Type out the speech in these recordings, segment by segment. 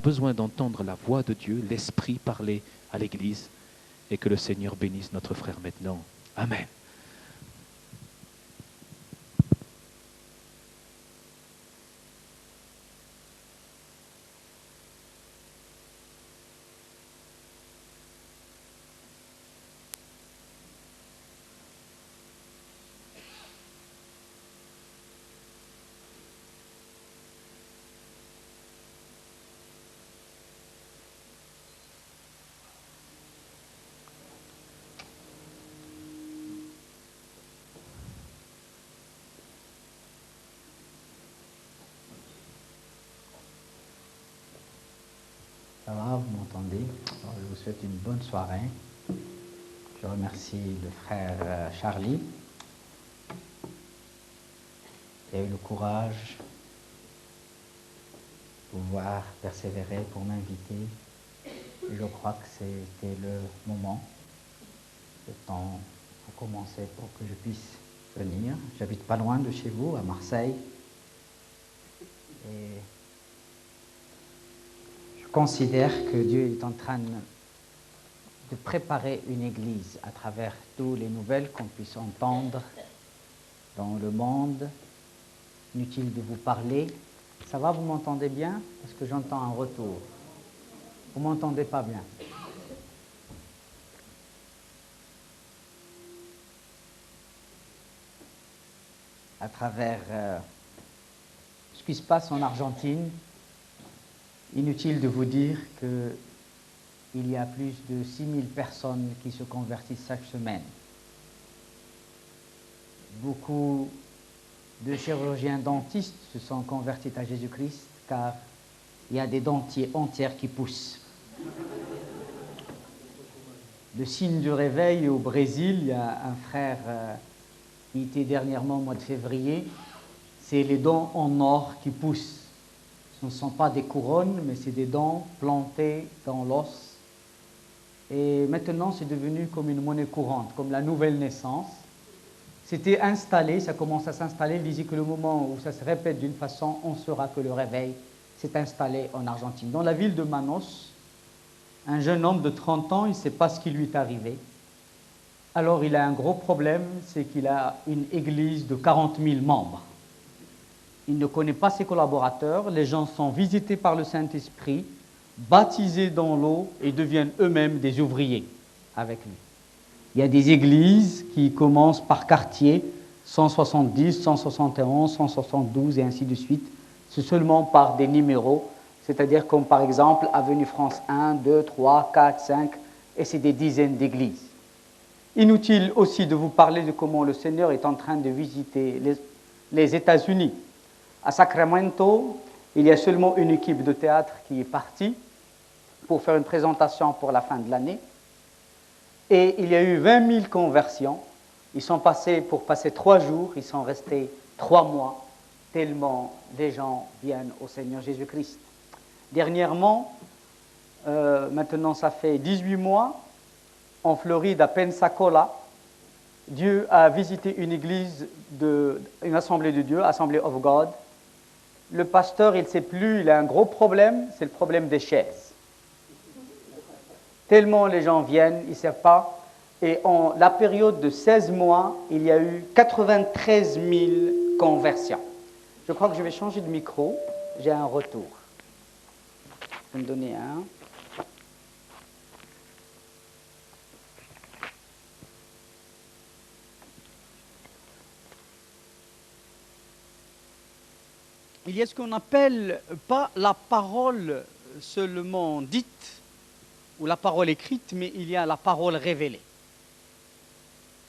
besoin d'entendre la voix de Dieu, l'Esprit parler à l'Église, et que le Seigneur bénisse notre frère maintenant. Amen. Ça va, vous m'entendez? Alors, je vous souhaite une bonne soirée. Je remercie le frère Charlie qui a eu le courage de pouvoir persévérer pour m'inviter. Et je crois que c'était le moment. Le temps a commencé pour que je puisse venir. J'habite pas loin de chez vous, à Marseille. Et je considère que Dieu est en train de préparer une église à travers toutes les nouvelles qu'on puisse entendre dans le monde. Inutile de vous parler. Ça va, vous m'entendez bien? Parce que j'entends un retour. Vous m'entendez pas bien? À travers ce qui se passe en Argentine, inutile de vous dire qu'il y a plus de 6000 personnes qui se convertissent chaque semaine. Beaucoup de chirurgiens dentistes se sont convertis à Jésus-Christ car il y a des dentiers entiers qui poussent. Le signe du réveil au Brésil, il y a un frère qui était dernièrement au mois de février, c'est les dents en or qui poussent. Ce ne sont pas des couronnes, mais c'est des dents plantées dans l'os. Et maintenant, c'est devenu comme une monnaie courante, comme la nouvelle naissance. C'était installé, ça commence à s'installer. Il disait que le moment où ça se répète d'une façon, on saura que le réveil s'est installé en Argentine. Dans la ville de Manos, un jeune homme de 30 ans, il ne sait pas ce qui lui est arrivé. Alors il a un gros problème, c'est qu'il a une église de 40 000 membres. Il ne connaît pas ses collaborateurs, les gens sont visités par le Saint-Esprit, baptisés dans l'eau et deviennent eux-mêmes des ouvriers avec lui. Il y a des églises qui commencent par quartier, 170, 171, 172 et ainsi de suite. C'est seulement par des numéros, c'est-à-dire comme par exemple Avenue France 1, 2, 3, 4, 5, et c'est des dizaines d'églises. Inutile aussi de vous parler de comment le Seigneur est en train de visiter les États-Unis. À Sacramento, il y a seulement une équipe de théâtre qui est partie pour faire une présentation pour la fin de l'année. Et il y a eu 20 000 conversions. Ils sont passés pour passer 3 jours, ils sont restés 3 mois, tellement les gens viennent au Seigneur Jésus-Christ. Dernièrement, maintenant ça fait 18 mois, en Floride, à Pensacola, Dieu a visité une église, une assemblée de Dieu, Assembly of God. Le pasteur, il ne sait plus, il a un gros problème, c'est le problème des chaises. Tellement les gens viennent, ils ne savent pas. Et en la période de 16 mois, il y a eu 93 000 conversions. Je crois que je vais changer de micro, j'ai un retour. Je vais me donner un. Il y a ce qu'on appelle pas la parole seulement dite ou la parole écrite, mais il y a la parole révélée.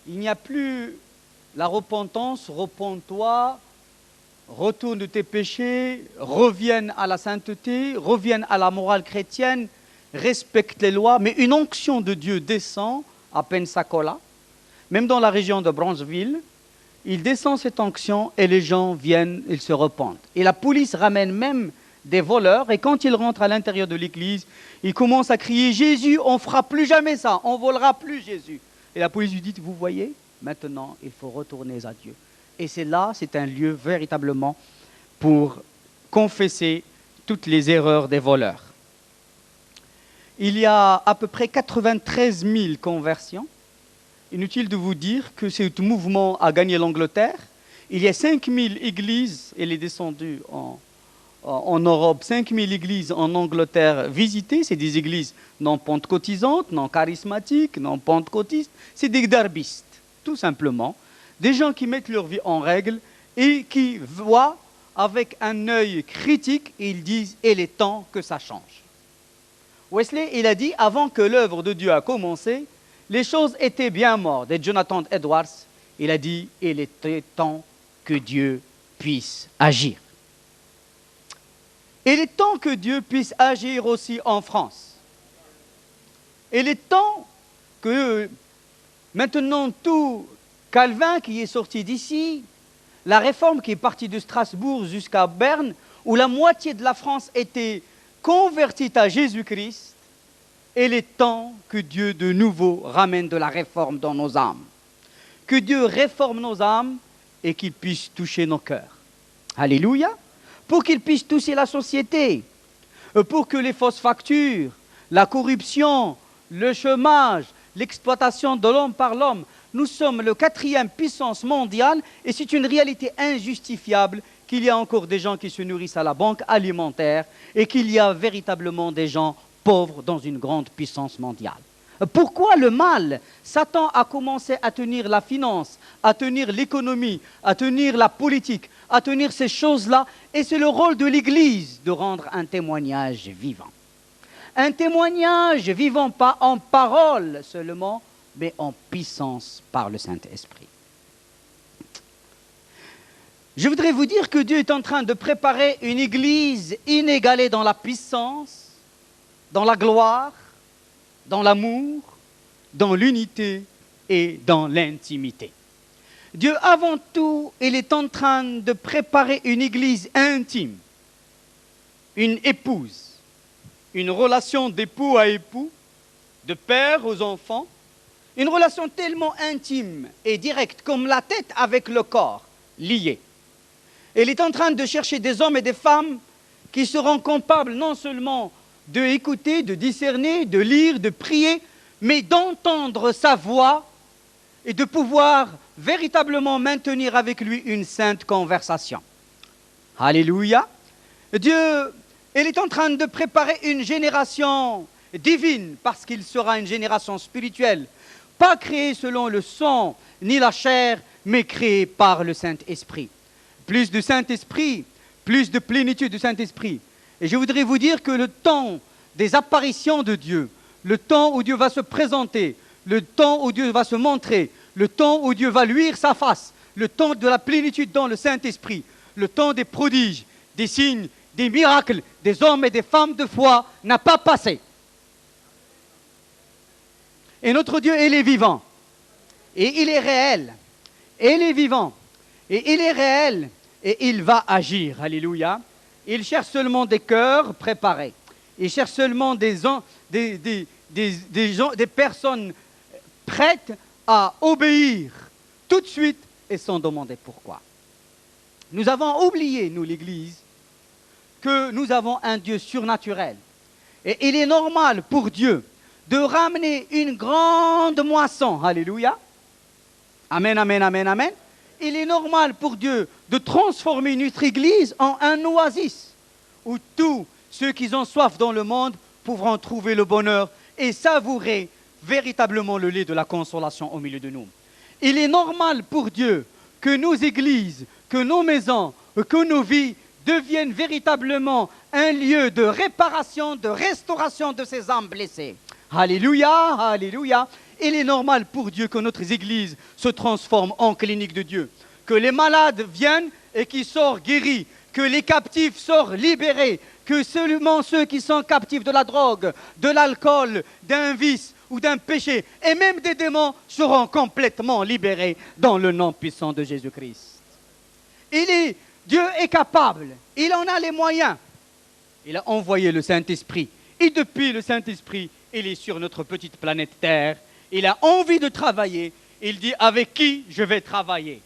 Il n'y a plus la repentance, repens-toi, retourne de tes péchés, revienne à la sainteté, revienne à la morale chrétienne, respecte les lois, mais une onction de Dieu descend à Pensacola, même dans la région de Brownsville. Il descend cette onction et les gens viennent, ils se repentent. Et la police ramène même des voleurs et quand ils rentrent à l'intérieur de l'église, ils commencent à crier « Jésus, on ne fera plus jamais ça, on ne volera plus Jésus ». Et la police lui dit « Vous voyez, maintenant il faut retourner à Dieu ». Et c'est là, c'est un lieu véritablement pour confesser toutes les erreurs des voleurs. il y a à peu près 93 000 conversions. Inutile de vous dire que ce mouvement a gagné l'Angleterre. Il y a 5 000 églises, il est descendu en Europe, 5 000 églises en Angleterre visitées. C'est des églises non pentecôtisantes, non charismatiques, non pentecôtistes. C'est des darbistes, tout simplement. Des gens qui mettent leur vie en règle et qui voient avec un œil critique et ils disent « il est temps que ça change ». Wesley, il a dit « avant que l'œuvre de Dieu a commencé, les choses étaient bien mortes ». Et Jonathan Edwards, il a dit « il était temps que Dieu puisse agir ». Il est temps que Dieu puisse agir aussi en France. Il est temps que maintenant tout Calvin qui est sorti d'ici, la réforme qui est partie de Strasbourg jusqu'à Berne, où la moitié de la France était convertie à Jésus-Christ, il est temps que Dieu de nouveau ramène de la réforme dans nos âmes. Que Dieu réforme nos âmes et qu'il puisse toucher nos cœurs. Alléluia. Pour qu'il puisse toucher la société, pour que les fausses factures, la corruption, le chômage, l'exploitation de l'homme par l'homme, nous sommes le 4e puissance mondiale et c'est une réalité injustifiable qu'il y a encore des gens qui se nourrissent à la banque alimentaire et qu'il y a véritablement des gens pauvres dans une grande puissance mondiale. Pourquoi le mal? Satan a commencé à tenir la finance, à tenir l'économie, à tenir la politique, à tenir ces choses-là, et c'est le rôle de l'Église de rendre un témoignage vivant. Un témoignage vivant, pas en parole seulement, mais en puissance par le Saint-Esprit. Je voudrais vous dire que Dieu est en train de préparer une Église inégalée dans la puissance, dans la gloire, dans l'amour, dans l'unité et dans l'intimité. Dieu, avant tout, il est en train de préparer une église intime, une épouse, une relation d'époux à époux, de père aux enfants, une relation tellement intime et directe comme la tête avec le corps, liés. Il est en train de chercher des hommes et des femmes qui seront capables non seulement d'écouter, de discerner, de lire, de prier, mais d'entendre sa voix et de pouvoir véritablement maintenir avec lui une sainte conversation. Alléluia. Dieu, il est en train de préparer une génération divine parce qu'il sera une génération spirituelle, pas créée selon le sang ni la chair, mais créée par le Saint-Esprit. Plus de Saint-Esprit, plus de plénitude du Saint-Esprit. Et je voudrais vous dire que le temps des apparitions de Dieu, le temps où Dieu va se présenter, le temps où Dieu va se montrer, le temps où Dieu va luire sa face, le temps de la plénitude dans le Saint-Esprit, le temps des prodiges, des signes, des miracles, des hommes et des femmes de foi n'a pas passé. Et notre Dieu, il est vivant. Et il est réel. Et il est vivant. Et il est réel. Et il va agir. Alléluia. Il cherche seulement des cœurs préparés. Il cherche seulement des personnes prêtes à obéir tout de suite et sans demander pourquoi. Nous avons oublié, nous l'Église, que nous avons un Dieu surnaturel. Et il est normal pour Dieu de ramener une grande moisson. Alléluia. Amen, amen, amen, amen. Il est normal pour Dieu de transformer notre Église en un oasis où tous ceux qui ont soif dans le monde pourront trouver le bonheur et savourer véritablement le lait de la consolation au milieu de nous. Il est normal pour Dieu que nos églises, que nos maisons, que nos vies deviennent véritablement un lieu de réparation, de restauration de ces âmes blessées. Alléluia, alléluia. Il est normal pour Dieu que notre église se transforme en clinique de Dieu, que les malades viennent et qu'ils sortent guéris, que les captifs sortent libérés, que seulement ceux qui sont captifs de la drogue, de l'alcool, d'un vice ou d'un péché, et même des démons, seront complètement libérés dans le nom puissant de Jésus-Christ. Dieu est capable, il en a les moyens. Il a envoyé le Saint-Esprit, et depuis le Saint-Esprit, il est sur notre petite planète Terre. Il a envie de travailler. Il dit, avec qui je vais travailler?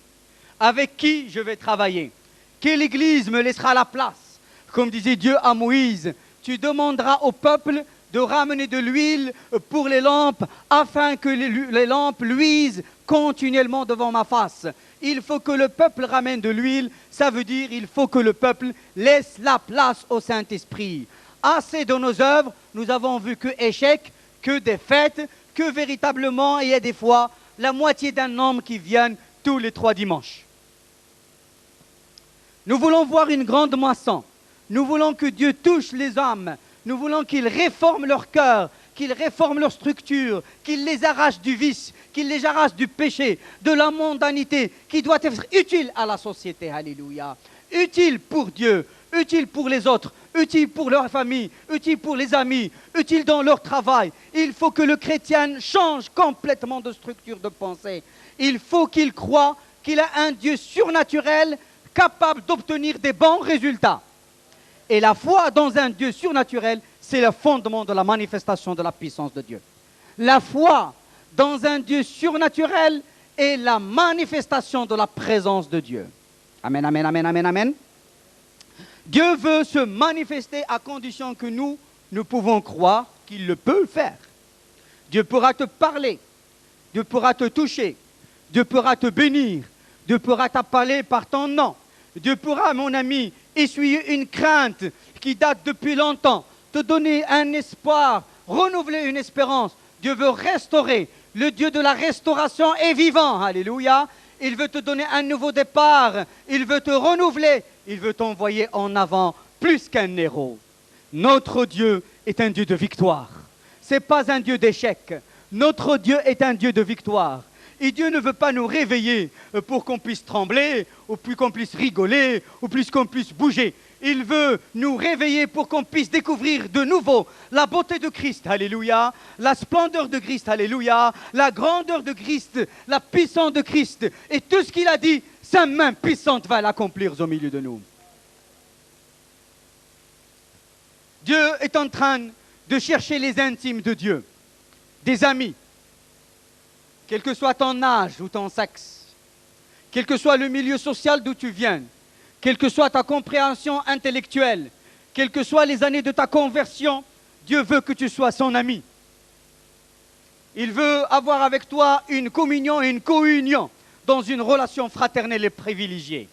Avec qui je vais travailler? Quelle église me laissera la place? Comme disait Dieu à Moïse, tu demanderas au peuple de ramener de l'huile pour les lampes, afin que les lampes luisent continuellement devant ma face. Il faut que le peuple ramène de l'huile, ça veut dire il faut que le peuple laisse la place au Saint-Esprit. Assez de nos œuvres, nous avons vu que échec, que défaite, que véritablement il y a des fois la moitié d'un homme qui vient tous les 3 dimanches. Nous voulons voir une grande moisson. Nous voulons que Dieu touche les âmes. Nous voulons qu'il réforme leur cœur, qu'il réforme leur structure, qu'il les arrache du vice, qu'il les arrache du péché, de la mondanité, qui doit être utile à la société. Alléluia. Utile pour Dieu, utile pour les autres, utile pour leur famille, utile pour les amis, utile dans leur travail. Il faut que le chrétien change complètement de structure de pensée. Il faut qu'il croie qu'il a un Dieu surnaturel capable d'obtenir des bons résultats. Et la foi dans un Dieu surnaturel, c'est le fondement de la manifestation de la puissance de Dieu. La foi dans un Dieu surnaturel est la manifestation de la présence de Dieu. Amen, amen, amen, amen, amen. Dieu veut se manifester à condition que nous pouvons croire qu'il le peut faire. Dieu pourra te parler, Dieu pourra te toucher, Dieu pourra te bénir, Dieu pourra t'appeler par ton nom. Dieu pourra, mon ami, essuyer une crainte qui date depuis longtemps, te donner un espoir, renouveler une espérance. Dieu veut restaurer. Le Dieu de la restauration est vivant. Alléluia. Il veut te donner un nouveau départ. Il veut te renouveler. Il veut t'envoyer en avant plus qu'un héros. Notre Dieu est un Dieu de victoire. Ce n'est pas un Dieu d'échec. Notre Dieu est un Dieu de victoire. Et Dieu ne veut pas nous réveiller pour qu'on puisse trembler, ou plus qu'on puisse rigoler, ou plus qu'on puisse bouger. Il veut nous réveiller pour qu'on puisse découvrir de nouveau la beauté de Christ, alléluia, la splendeur de Christ, alléluia, la grandeur de Christ, la puissance de Christ. Et tout ce qu'il a dit, sa main puissante va l'accomplir au milieu de nous. Dieu est en train de chercher les intimes de Dieu, des amis. Quel que soit ton âge ou ton sexe, quel que soit le milieu social d'où tu viens, quelle que soit ta compréhension intellectuelle, quelles que soient les années de ta conversion, Dieu veut que tu sois son ami. Il veut avoir avec toi une communion et une co-union dans une relation fraternelle et privilégiée.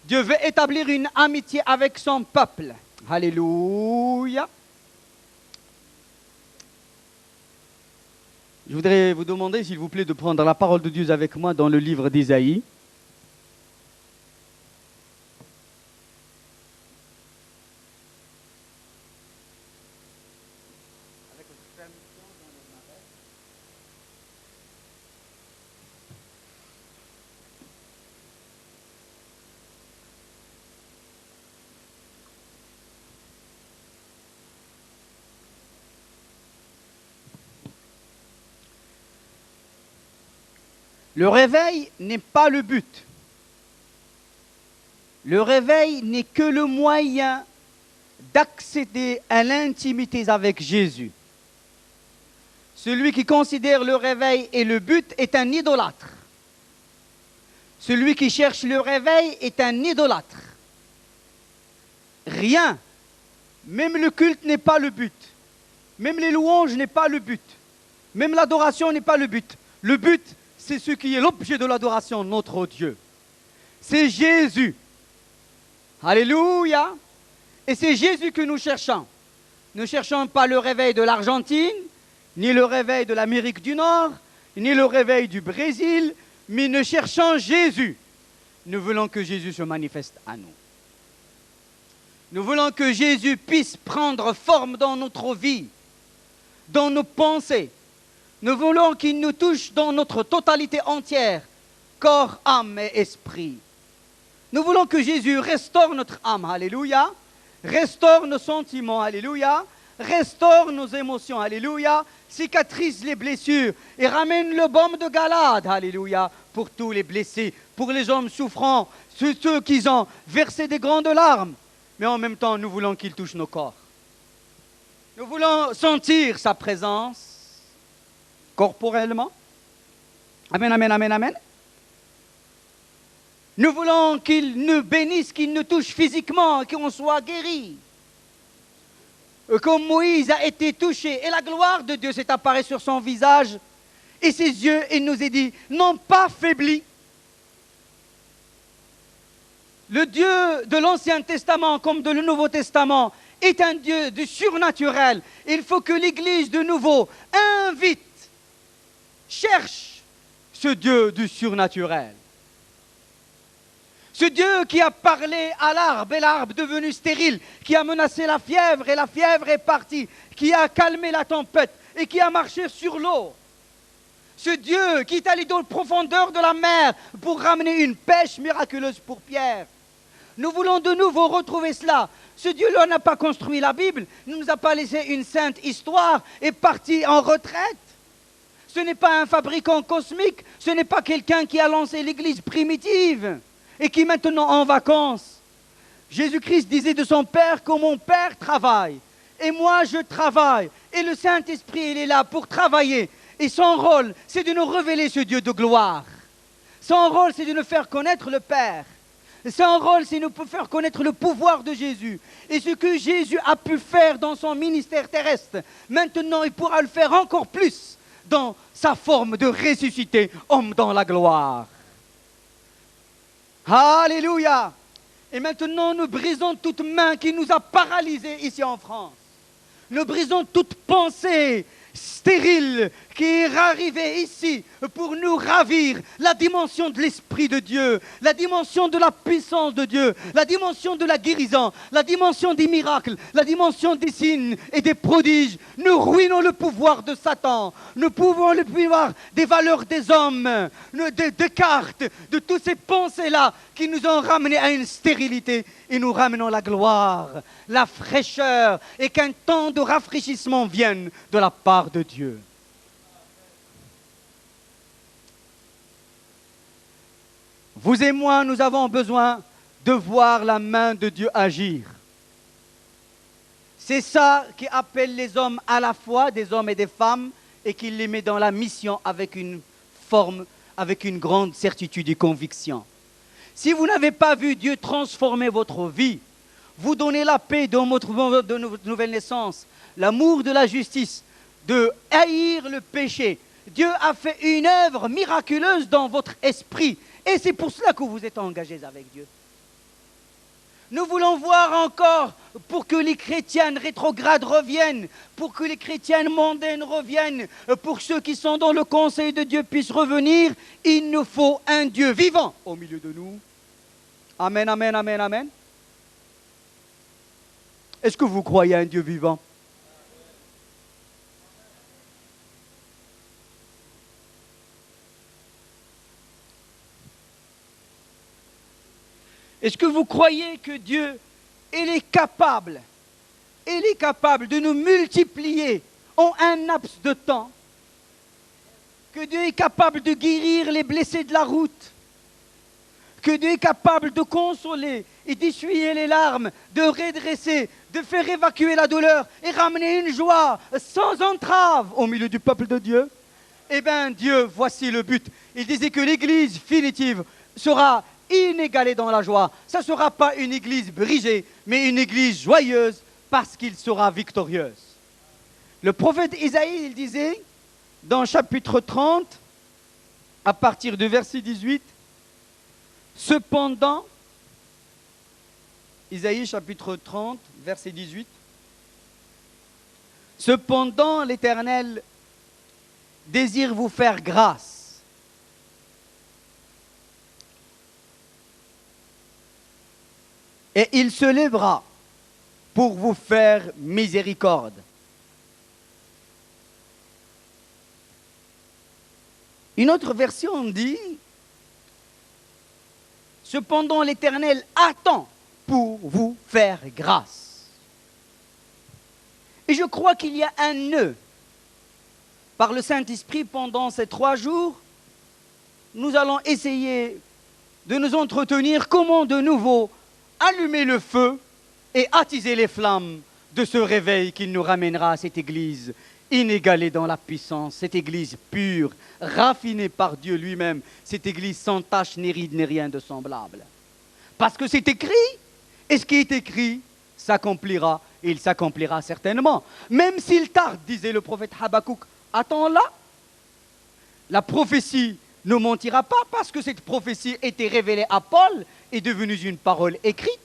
Dieu veut établir une amitié avec son peuple. Alléluia. Je voudrais vous demander, s'il vous plaît, de prendre la parole de Dieu avec moi dans le livre d'Ésaïe. Le réveil n'est pas le but. Le réveil n'est que le moyen d'accéder à l'intimité avec Jésus. Celui qui considère le réveil et le but est un idolâtre. Celui qui cherche le réveil est un idolâtre. Rien, même le culte n'est pas le but. Même les louanges n'est pas le but. Même l'adoration n'est pas le but. Le but, c'est ce qui est l'objet de l'adoration, notre Dieu. C'est Jésus. Alléluia. Et c'est Jésus que nous cherchons. Nous ne cherchons pas le réveil de l'Argentine, ni le réveil de l'Amérique du Nord, ni le réveil du Brésil, mais nous cherchons Jésus. Nous voulons que Jésus se manifeste à nous. Nous voulons que Jésus puisse prendre forme dans notre vie, dans nos pensées. Nous voulons qu'il nous touche dans notre totalité entière, corps, âme et esprit. Nous voulons que Jésus restaure notre âme, alléluia, restaure nos sentiments, alléluia, restaure nos émotions, alléluia, cicatrise les blessures et ramène le baume de Galade, alléluia, pour tous les blessés, pour les hommes souffrants, ceux qui ont versé des grandes larmes. Mais en même temps, nous voulons qu'il touche nos corps. Nous voulons sentir sa présence corporellement. Amen, amen, amen, amen. Nous voulons qu'il nous bénisse, qu'il nous touche physiquement, qu'on soit guéri. comme Moïse a été touché et la gloire de Dieu s'est apparue sur son visage et ses yeux, il nous est dit, n'ont pas faibli. Le Dieu de l'Ancien Testament comme de le Nouveau Testament est un Dieu du surnaturel. Il faut que l'Église de nouveau invite, cherche ce Dieu du surnaturel. Ce Dieu qui a parlé à l'arbre et l'arbre devenu stérile, qui a menacé la fièvre et la fièvre est partie, qui a calmé la tempête et qui a marché sur l'eau. Ce Dieu qui est allé dans les profondeurs de la mer pour ramener une pêche miraculeuse pour Pierre. Nous voulons de nouveau retrouver cela. Ce Dieu-là n'a pas construit la Bible, ne nous a pas laissé une sainte histoire et parti en retraite. Ce n'est pas un fabricant cosmique, ce n'est pas quelqu'un qui a lancé l'Église primitive et qui est maintenant en vacances. Jésus-Christ disait de son Père que mon Père travaille et moi je travaille. Et le Saint-Esprit, il est là pour travailler. Et son rôle, c'est de nous révéler ce Dieu de gloire. Son rôle, c'est de nous faire connaître le Père. Son rôle, c'est de nous faire connaître le pouvoir de Jésus. Et ce que Jésus a pu faire dans son ministère terrestre, maintenant, il pourra le faire encore plus dans sa forme de ressuscité, homme dans la gloire. Alléluia! Et maintenant, nous brisons toute main qui nous a paralysés ici en France. Nous brisons toute pensée stérile qui est arrivé ici pour nous ravir la dimension de l'Esprit de Dieu, la dimension de la puissance de Dieu, la dimension de la guérison, la dimension des miracles, la dimension des signes et des prodiges. Nous ruinons le pouvoir de Satan, nous pouvons le pouvoir des valeurs des hommes, de Descartes, de toutes ces pensées-là qui nous ont ramenés à une stérilité et nous ramenons la gloire, la fraîcheur et qu'un temps de rafraîchissement vienne de la part de Dieu. Vous et moi, nous avons besoin de voir la main de Dieu agir. C'est ça qui appelle les hommes à la fois, des hommes et des femmes, et qui les met dans la mission avec une forme, avec une grande certitude et conviction. Si vous n'avez pas vu Dieu transformer votre vie, vous donner la paix dans votre nouvelle naissance, l'amour de la justice, de haïr le péché, Dieu a fait une œuvre miraculeuse dans votre esprit. Et c'est pour cela que vous êtes engagés avec Dieu. Nous voulons voir encore, pour que les chrétiennes rétrogrades reviennent, pour que les chrétiennes mondaines reviennent, pour ceux qui sont dans le conseil de Dieu puissent revenir, il nous faut un Dieu vivant au milieu de nous. Amen, amen, amen, amen. Est-ce que vous croyez à un Dieu vivant? Est-ce que vous croyez que Dieu, il est capable de nous multiplier en un laps de temps? Que Dieu est capable de guérir les blessés de la route? Que Dieu est capable de consoler et d'essuyer les larmes, de redresser, de faire évacuer la douleur et ramener une joie sans entrave au milieu du peuple de Dieu? Eh bien, Dieu, voici le but. Il disait que l'Église finitive sera inégalée dans la joie. Ça ne sera pas une église brisée, mais une église joyeuse parce qu'il sera victorieuse. Le prophète Isaïe, il disait, dans chapitre 30, à partir du verset 18, cependant, Isaïe chapitre 30, verset 18, cependant l'Éternel désire vous faire grâce. Et il se lèvera pour vous faire miséricorde. Une autre version dit, cependant l'Éternel attend pour vous faire grâce. Et je crois qu'il y a un nœud par le Saint-Esprit pendant ces 3 jours. Nous allons essayer de nous entretenir comment de nouveau allumer le feu et attiser les flammes de ce réveil qui nous ramènera à cette église inégalée dans la puissance, cette église pure, raffinée par Dieu lui-même, cette église sans tache ni ride ni rien de semblable. Parce que c'est écrit, et ce qui est écrit s'accomplira, et il s'accomplira certainement. Même s'il tarde, disait le prophète Habakkuk, attends-la. La prophétie ne mentira pas parce que cette prophétie était révélée à Paul et devenue une parole écrite.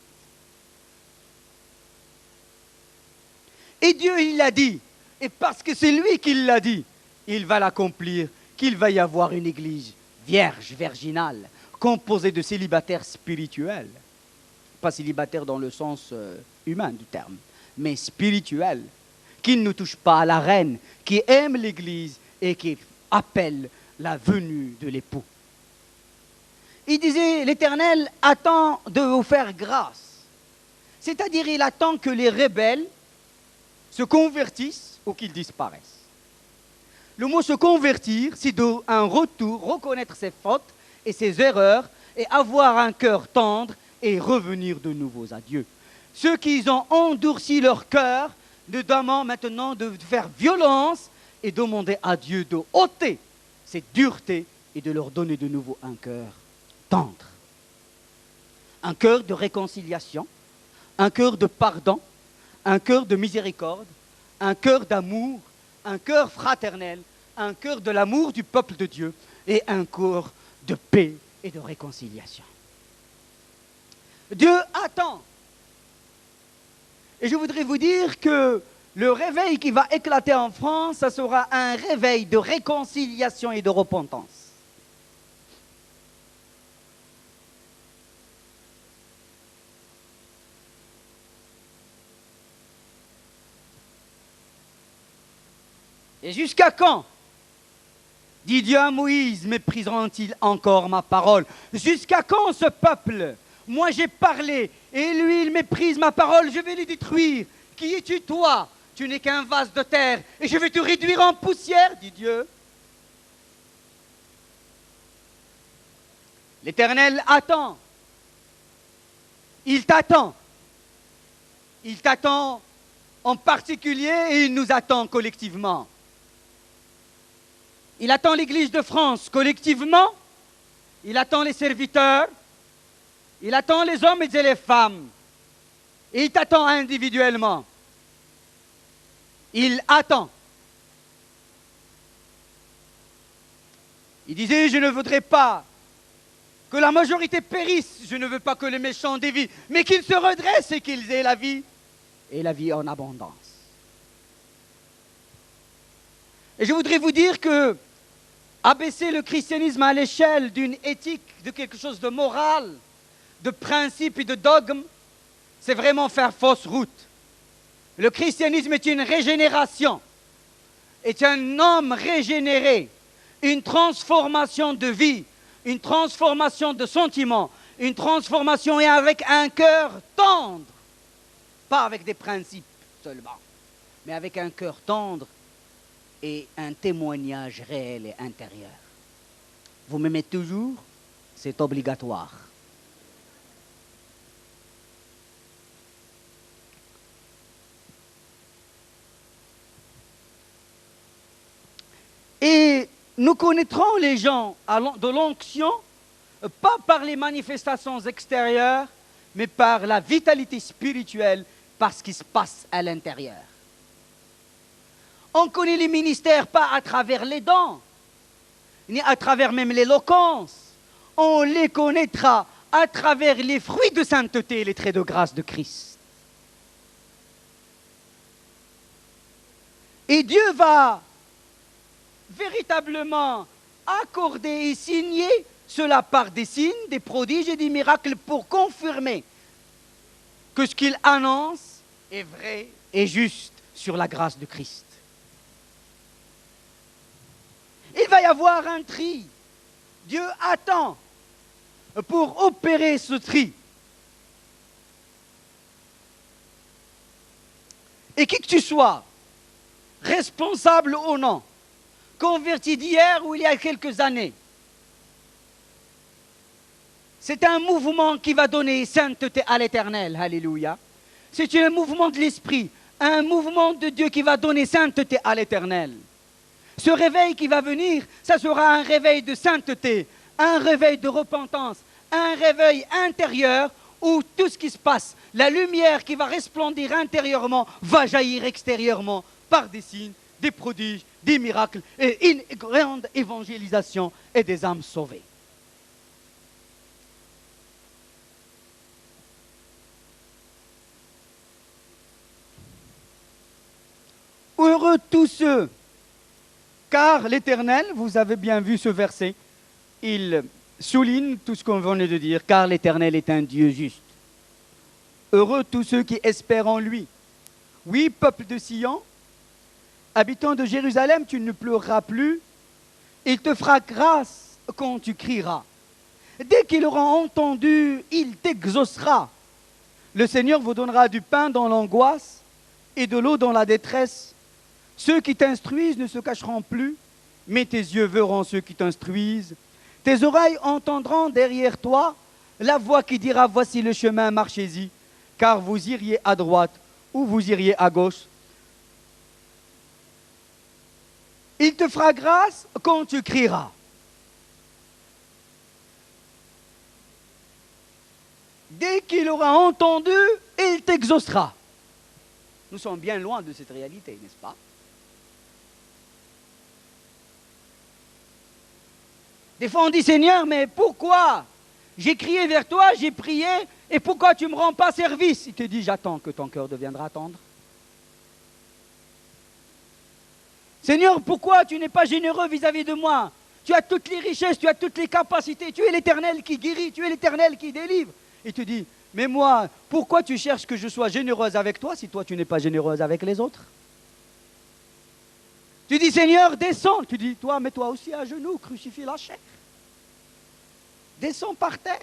Et Dieu, il l'a dit. Et parce que c'est lui qui l'a dit, il va l'accomplir, qu'il va y avoir une église vierge, virginale, composée de célibataires spirituels. Pas célibataires dans le sens humain du terme, mais spirituels, qui ne touchent pas à la reine, qui aiment l'église et qui appellent la venue de l'époux. Il disait, l'Éternel attend de vous faire grâce. C'est-à-dire, il attend que les rebelles se convertissent ou qu'ils disparaissent. Le mot se convertir, c'est un retour, reconnaître ses fautes et ses erreurs et avoir un cœur tendre et revenir de nouveau à Dieu. Ceux qui ont endurci leur cœur, nous demandent maintenant de faire violence et demander à Dieu de ôter cette dureté et de leur donner de nouveau un cœur tendre. Un cœur de réconciliation, un cœur de pardon, un cœur de miséricorde, un cœur d'amour, un cœur fraternel, un cœur de l'amour du peuple de Dieu et un cœur de paix et de réconciliation. Dieu attend. Et je voudrais vous dire que le réveil qui va éclater en France, ça sera un réveil de réconciliation et de repentance. Et jusqu'à quand, dit Dieu à Moïse, mépriseront-ils encore ma parole? Jusqu'à quand ce peuple? Moi j'ai parlé, et lui il méprise ma parole, je vais le détruire. Qui es-tu toi? Tu n'es qu'un vase de terre, et je vais te réduire en poussière, dit Dieu. L'Éternel attend. Il t'attend. Il t'attend en particulier, et il nous attend collectivement. Il attend l'Église de France collectivement, il attend les serviteurs, il attend les hommes et les femmes, et il t'attend individuellement. Il attend. Il disait, je ne voudrais pas que la majorité périsse, je ne veux pas que les méchants dévient, mais qu'ils se redressent et qu'ils aient la vie, et la vie en abondance. Et je voudrais vous dire que abaisser le christianisme à l'échelle d'une éthique, de quelque chose de moral, de principe et de dogme, c'est vraiment faire fausse route. Le christianisme est une régénération, est un homme régénéré, une transformation de vie, une transformation de sentiments, une transformation et avec un cœur tendre, pas avec des principes seulement, mais avec un cœur tendre et un témoignage réel et intérieur. Vous m'aimez toujours? C'est obligatoire. Et nous connaîtrons les gens de l'onction, pas par les manifestations extérieures, mais par la vitalité spirituelle, par ce qui se passe à l'intérieur. On connaît les ministères pas à travers les dons, ni à travers même l'éloquence. On les connaîtra à travers les fruits de sainteté et les traits de grâce de Christ. Et Dieu va véritablement accorder et signer cela par des signes, des prodiges et des miracles pour confirmer que ce qu'il annonce est vrai et juste sur la grâce de Christ. Il va y avoir un tri. Dieu attend pour opérer ce tri. Et qui que tu sois, responsable ou non, converti d'hier ou il y a quelques années, c'est un mouvement qui va donner sainteté à l'Éternel. Alléluia. C'est un mouvement de l'Esprit, un mouvement de Dieu qui va donner sainteté à l'Éternel. Ce réveil qui va venir, ça sera un réveil de sainteté, un réveil de repentance, un réveil intérieur où tout ce qui se passe, la lumière qui va resplendir intérieurement, va jaillir extérieurement par des signes, des prodiges, des miracles et une grande évangélisation et des âmes sauvées. Heureux tous ceux, car l'Éternel, vous avez bien vu ce verset, il souligne tout ce qu'on venait de dire, car l'Éternel est un Dieu juste. Heureux tous ceux qui espèrent en lui. Oui, peuple de Sion, habitant de Jérusalem, tu ne pleureras plus, il te fera grâce quand tu crieras. Dès qu'il aura entendu, il t'exaucera. Le Seigneur vous donnera du pain dans l'angoisse et de l'eau dans la détresse. Ceux qui t'instruisent ne se cacheront plus, mais tes yeux verront ceux qui t'instruisent. Tes oreilles entendront derrière toi la voix qui dira « Voici le chemin, marchez-y, car vous iriez à droite ou vous iriez à gauche. » Il te fera grâce quand tu crieras. Dès qu'il aura entendu, il t'exaucera. Nous sommes bien loin de cette réalité, n'est-ce pas? Des fois on dit Seigneur, mais pourquoi? J'ai crié vers toi, j'ai prié, et pourquoi tu ne me rends pas service? Il te dit j'attends que ton cœur deviendra tendre. Seigneur, pourquoi tu n'es pas généreux vis-à-vis de moi? Tu as toutes les richesses, tu as toutes les capacités, tu es l'Éternel qui guérit, tu es l'Éternel qui délivre. Il te dit, mais moi, pourquoi tu cherches que je sois généreuse avec toi si toi tu n'es pas généreuse avec les autres? Tu dis, Seigneur, descends. Tu dis, toi, mets-toi aussi à genoux, crucifie la chair. Descends par terre.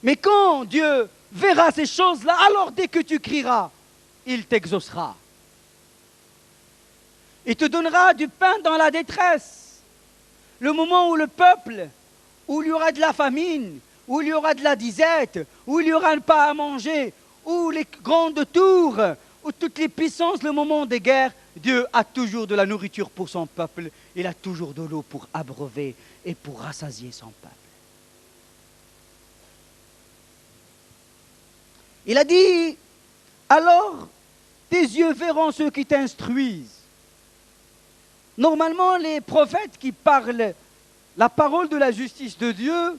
Mais quand Dieu verra ces choses-là, alors dès que tu crieras, il t'exaucera. Il te donnera du pain dans la détresse. Le moment où le peuple, où il y aura de la famine, où il y aura de la disette, où il n'y aura pas à manger, où les grandes tours, où toutes les puissances, le moment des guerres, Dieu a toujours de la nourriture pour son peuple. Il a toujours de l'eau pour abreuver et pour rassasier son peuple. Il a dit, alors tes yeux verront ceux qui t'instruisent. Normalement, les prophètes qui parlent la parole de la justice de Dieu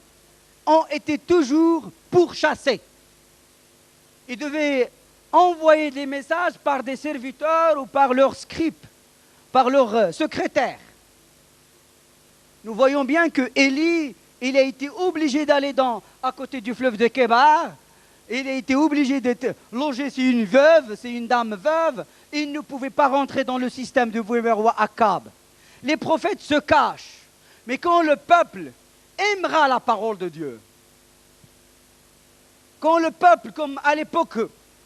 ont été toujours pourchassés. Ils devaient envoyer des messages par des serviteurs ou par leurs scribes, par leurs secrétaires. Nous voyons bien que Élie, il a été obligé d'aller à côté du fleuve de Kébar. Il a été obligé d'être logé chez une veuve, c'est une dame veuve. Il ne pouvait pas rentrer dans le système du roi Akab. Les prophètes se cachent. Mais quand le peuple aimera la parole de Dieu, quand le peuple, comme à l'époque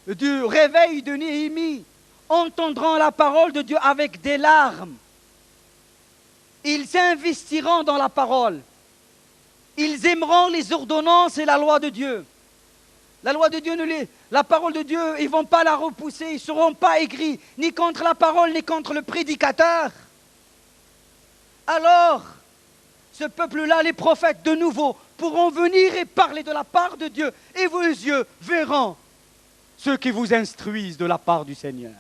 du réveil de Néhémie, entendront la parole de Dieu avec des larmes, ils s'investiront dans la parole. Ils aimeront les ordonnances et la loi de Dieu. La loi de Dieu, la parole de Dieu, ils ne vont pas la repousser, ils ne seront pas aigris, ni contre la parole, ni contre le prédicateur. Alors, ce peuple-là, les prophètes, de nouveau, pourront venir et parler de la part de Dieu. Et vos yeux verront ceux qui vous instruisent de la part du Seigneur.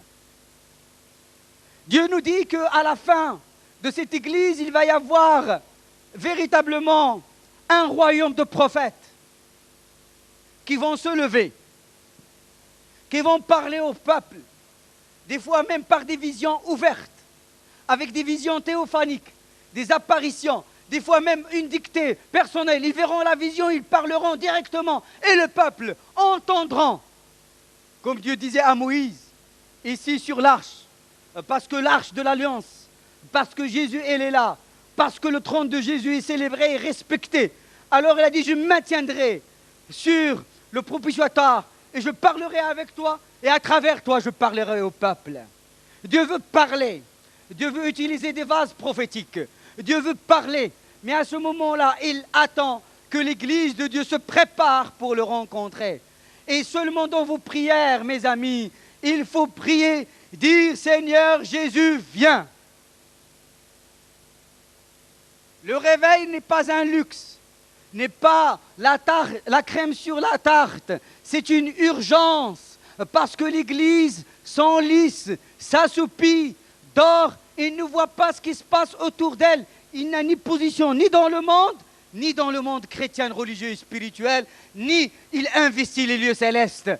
Dieu nous dit qu'à la fin de cette église, il va y avoir véritablement un royaume de prophètes qui vont se lever, qui vont parler au peuple, des fois même par des visions ouvertes, avec des visions théophaniques, des apparitions, des fois même une dictée personnelle. Ils verront la vision, ils parleront directement, et le peuple entendra, comme Dieu disait à Moïse, ici sur l'arche, parce que l'arche de l'alliance, parce que Jésus, elle est là, parce que le trône de Jésus est célébré et respecté. Alors il a dit, je me maintiendrai sur le propitiatoire, et je parlerai avec toi, et à travers toi, je parlerai au peuple. Dieu veut parler, Dieu veut utiliser des vases prophétiques, Dieu veut parler, mais à ce moment-là, il attend que l'Église de Dieu se prépare pour le rencontrer. Et seulement dans vos prières, mes amis, il faut prier, dire, Seigneur Jésus, viens. Le réveil n'est pas un luxe. n'est pas la crème sur la tarte, c'est une urgence, parce que l'Église s'enlise, s'assoupit, dort et ne voit pas ce qui se passe autour d'elle. Il n'a ni position ni dans le monde chrétien, religieux et spirituel, ni il investit les lieux célestes.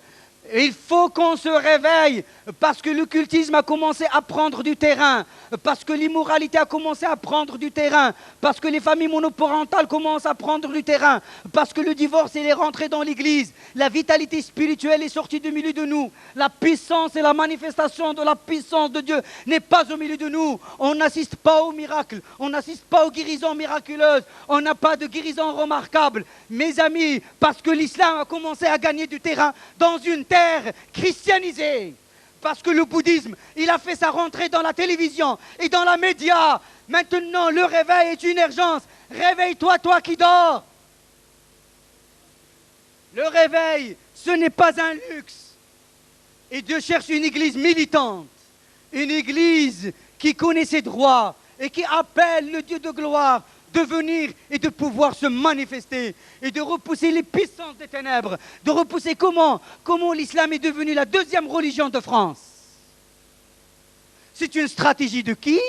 Il faut qu'on se réveille parce que l'occultisme a commencé à prendre du terrain, parce que l'immoralité a commencé à prendre du terrain, parce que les familles monoparentales commencent à prendre du terrain, parce que le divorce est rentré dans l'Église. La vitalité spirituelle est sortie du milieu de nous. La puissance et la manifestation de la puissance de Dieu n'est pas au milieu de nous. On n'assiste pas aux miracles, on n'assiste pas aux guérisons miraculeuses, on n'a pas de guérison remarquable. Mes amis, parce que l'islam a commencé à gagner du terrain dans une terre christianisée. Parce que le bouddhisme, il a fait sa rentrée dans la télévision et dans la média. Maintenant, le réveil est une urgence. Réveille-toi, toi qui dors. Le réveil, ce n'est pas un luxe. Et Dieu cherche une église militante, une église qui connaît ses droits et qui appelle le Dieu de gloire de venir et de pouvoir se manifester et de repousser les puissances des ténèbres. De repousser comment l'islam est devenu la deuxième religion de France. C'est une stratégie de qui?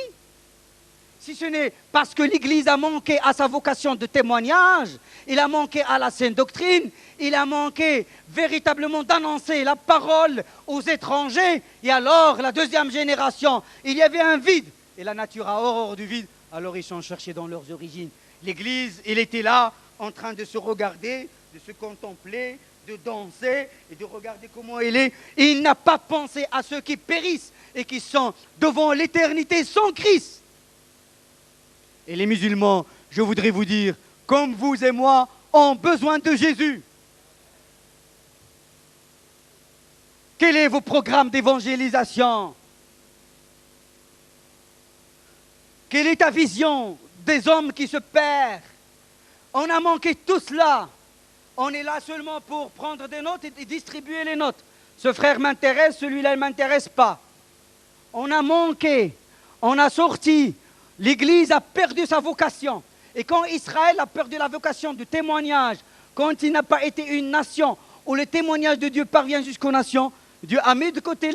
Si ce n'est parce que l'Église a manqué à sa vocation de témoignage, il a manqué à la saine doctrine, il a manqué véritablement d'annoncer la parole aux étrangers. Et alors, la deuxième génération, il y avait un vide. Et la nature a horreur du vide. Alors ils sont cherchés dans leurs origines. L'Église, elle était là, en train de se regarder, de se contempler, de danser et de regarder comment elle est. Et il n'a pas pensé à ceux qui périssent et qui sont devant l'éternité sans Christ. Et les musulmans, je voudrais vous dire, comme vous et moi, ont besoin de Jésus. Quel est vos programmes d'évangélisation? Quelle est ta vision des hommes qui se perdent? On a manqué tout cela. On est là seulement pour prendre des notes et distribuer les notes. Ce frère m'intéresse, celui-là ne m'intéresse pas. On a manqué, on a sorti. L'Église a perdu sa vocation. Et quand Israël a perdu la vocation du témoignage, quand il n'a pas été une nation où le témoignage de Dieu parvient jusqu'aux nations, Dieu a mis de côté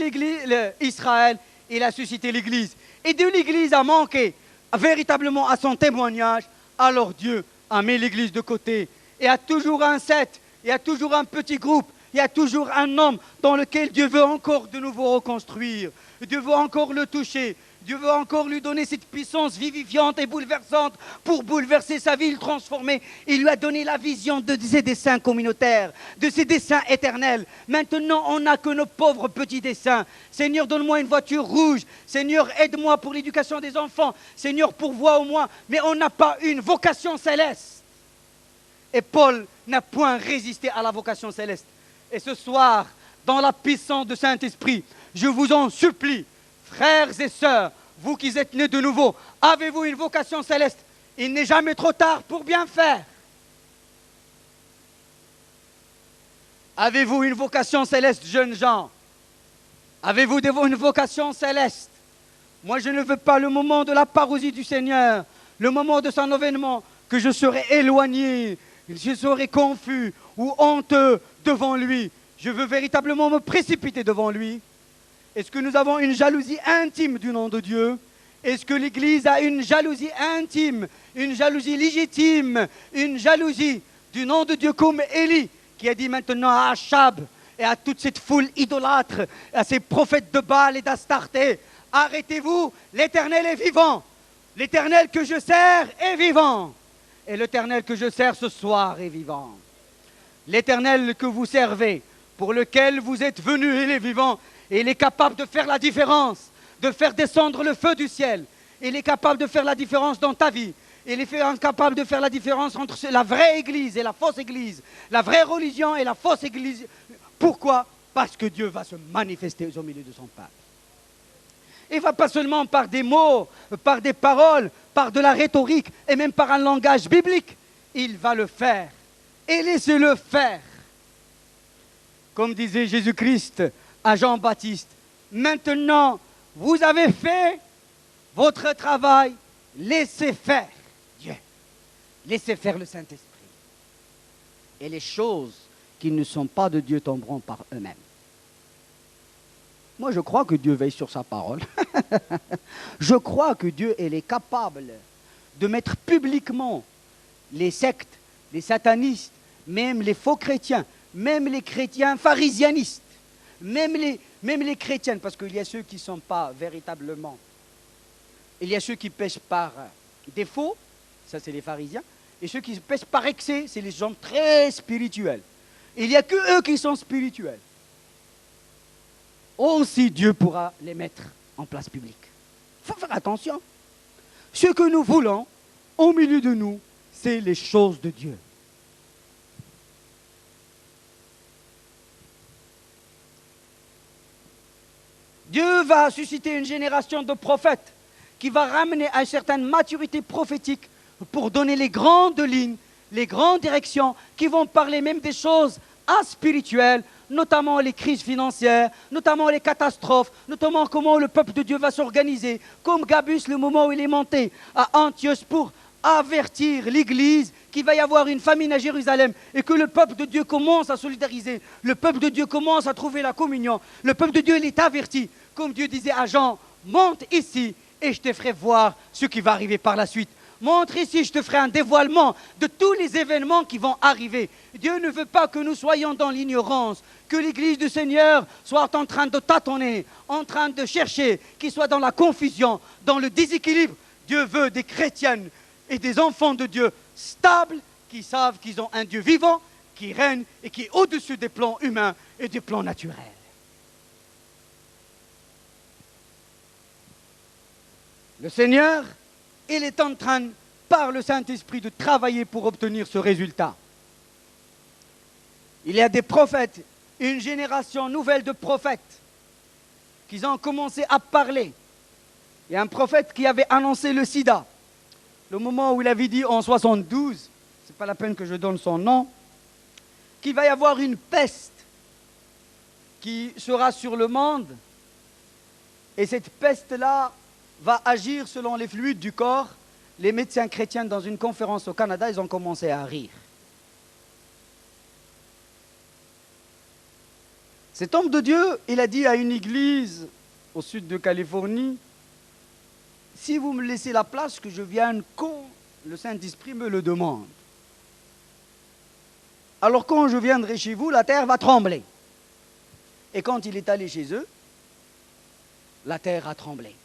Israël, il a suscité l'Église. Et de l'Église a manqué véritablement à son témoignage, alors Dieu a mis l'Église de côté. Il y a toujours un set, il y a toujours un petit groupe, il y a toujours un homme dans lequel Dieu veut encore de nouveau reconstruire. Dieu veut encore le toucher. Dieu veut encore lui donner cette puissance vivifiante et bouleversante pour bouleverser sa vie, le transformer. Il lui a donné la vision de ses desseins communautaires, de ses desseins éternels. Maintenant, on n'a que nos pauvres petits desseins. Seigneur, donne-moi une voiture rouge. Seigneur, aide-moi pour l'éducation des enfants. Seigneur, pourvois au moins. Mais on n'a pas une vocation céleste. Et Paul n'a point résisté à la vocation céleste. Et ce soir, dans la puissance du Saint-Esprit, je vous en supplie, frères et sœurs, vous qui êtes nés de nouveau, avez-vous une vocation céleste? Il n'est jamais trop tard pour bien faire. Avez-vous une vocation céleste, jeunes gens? Avez-vous une vocation céleste? Moi, je ne veux pas le moment de la parousie du Seigneur, le moment de son avènement, que je serai éloigné, je serai confus ou honteux devant lui. Je veux véritablement me précipiter devant lui. Est-ce que nous avons une jalousie intime du nom de Dieu? Est-ce que l'Église a une jalousie intime, une jalousie légitime, une jalousie du nom de Dieu comme Élie, qui a dit maintenant à Achab et à toute cette foule idolâtre, à ces prophètes de Baal et d'Astarté, arrêtez-vous, l'Éternel est vivant. L'Éternel que je sers est vivant. Et l'Éternel que je sers ce soir est vivant. L'Éternel que vous servez, pour lequel vous êtes venus, il est vivant. Et il est capable de faire la différence, de faire descendre le feu du ciel. Il est capable de faire la différence dans ta vie. Il est capable de faire la différence entre la vraie église et la fausse église, la vraie religion et la fausse église. Pourquoi? Parce que Dieu va se manifester au milieu de son peuple. Il ne va pas seulement par des mots, par des paroles, par de la rhétorique et même par un langage biblique. Il va le faire. Et laissez-le faire. Comme disait Jésus-Christ à Jean-Baptiste, maintenant, vous avez fait votre travail, laissez faire Dieu. Laissez faire le Saint-Esprit. et les choses qui ne sont pas de Dieu tomberont par eux-mêmes. Moi, je crois que Dieu veille sur sa parole. Je crois que Dieu est capable de mettre publiquement les sectes, les satanistes, même les faux chrétiens, même les chrétiens pharisianistes, même les chrétiennes, parce qu'il y a ceux qui ne sont pas véritablement. Il y a ceux qui pêchent par défaut, ça c'est les pharisiens, et ceux qui pêchent par excès, c'est les gens très spirituels. Il n'y a que eux qui sont spirituels. Aussi Dieu pourra les mettre en place publique. Il faut faire attention. Ce que nous voulons, au milieu de nous, c'est les choses de Dieu. Dieu va susciter une génération de prophètes qui va ramener à une certaine maturité prophétique pour donner les grandes lignes, les grandes directions, qui vont parler même des choses spirituelles, notamment les crises financières, notamment les catastrophes, notamment comment le peuple de Dieu va s'organiser, comme Gabus, le moment où il est monté à Antioche pour avertir l'Église qu'il va y avoir une famine à Jérusalem et que le peuple de Dieu commence à solidariser, le peuple de Dieu commence à trouver la communion, le peuple de Dieu il est averti, comme Dieu disait à Jean, monte ici et je te ferai voir ce qui va arriver par la suite. Montre ici, je te ferai un dévoilement de tous les événements qui vont arriver. Dieu ne veut pas que nous soyons dans l'ignorance, que l'Église du Seigneur soit en train de tâtonner, en train de chercher, qu'il soit dans la confusion, dans le déséquilibre. Dieu veut des chrétiennes et des enfants de Dieu stables, qui savent qu'ils ont un Dieu vivant, qui règne et qui est au-dessus des plans humains et des plans naturels. Le Seigneur, il est en train, par le Saint-Esprit, de travailler pour obtenir ce résultat. Il y a des prophètes, une génération nouvelle de prophètes, qui ont commencé à parler. Il y a un prophète qui avait annoncé le sida. Le moment où il avait dit en 72, ce n'est pas la peine que je donne son nom, qu'il va y avoir une peste qui sera sur le monde. Et cette peste-là va agir selon les fluides du corps. Les médecins chrétiens, dans une conférence au Canada, ils ont commencé à rire. Cet homme de Dieu, il a dit à une église au sud de Californie, si vous me laissez la place, que je vienne quand le Saint-Esprit me le demande. Alors quand je viendrai chez vous, la terre va trembler. Et quand il est allé chez eux, la terre a tremblé.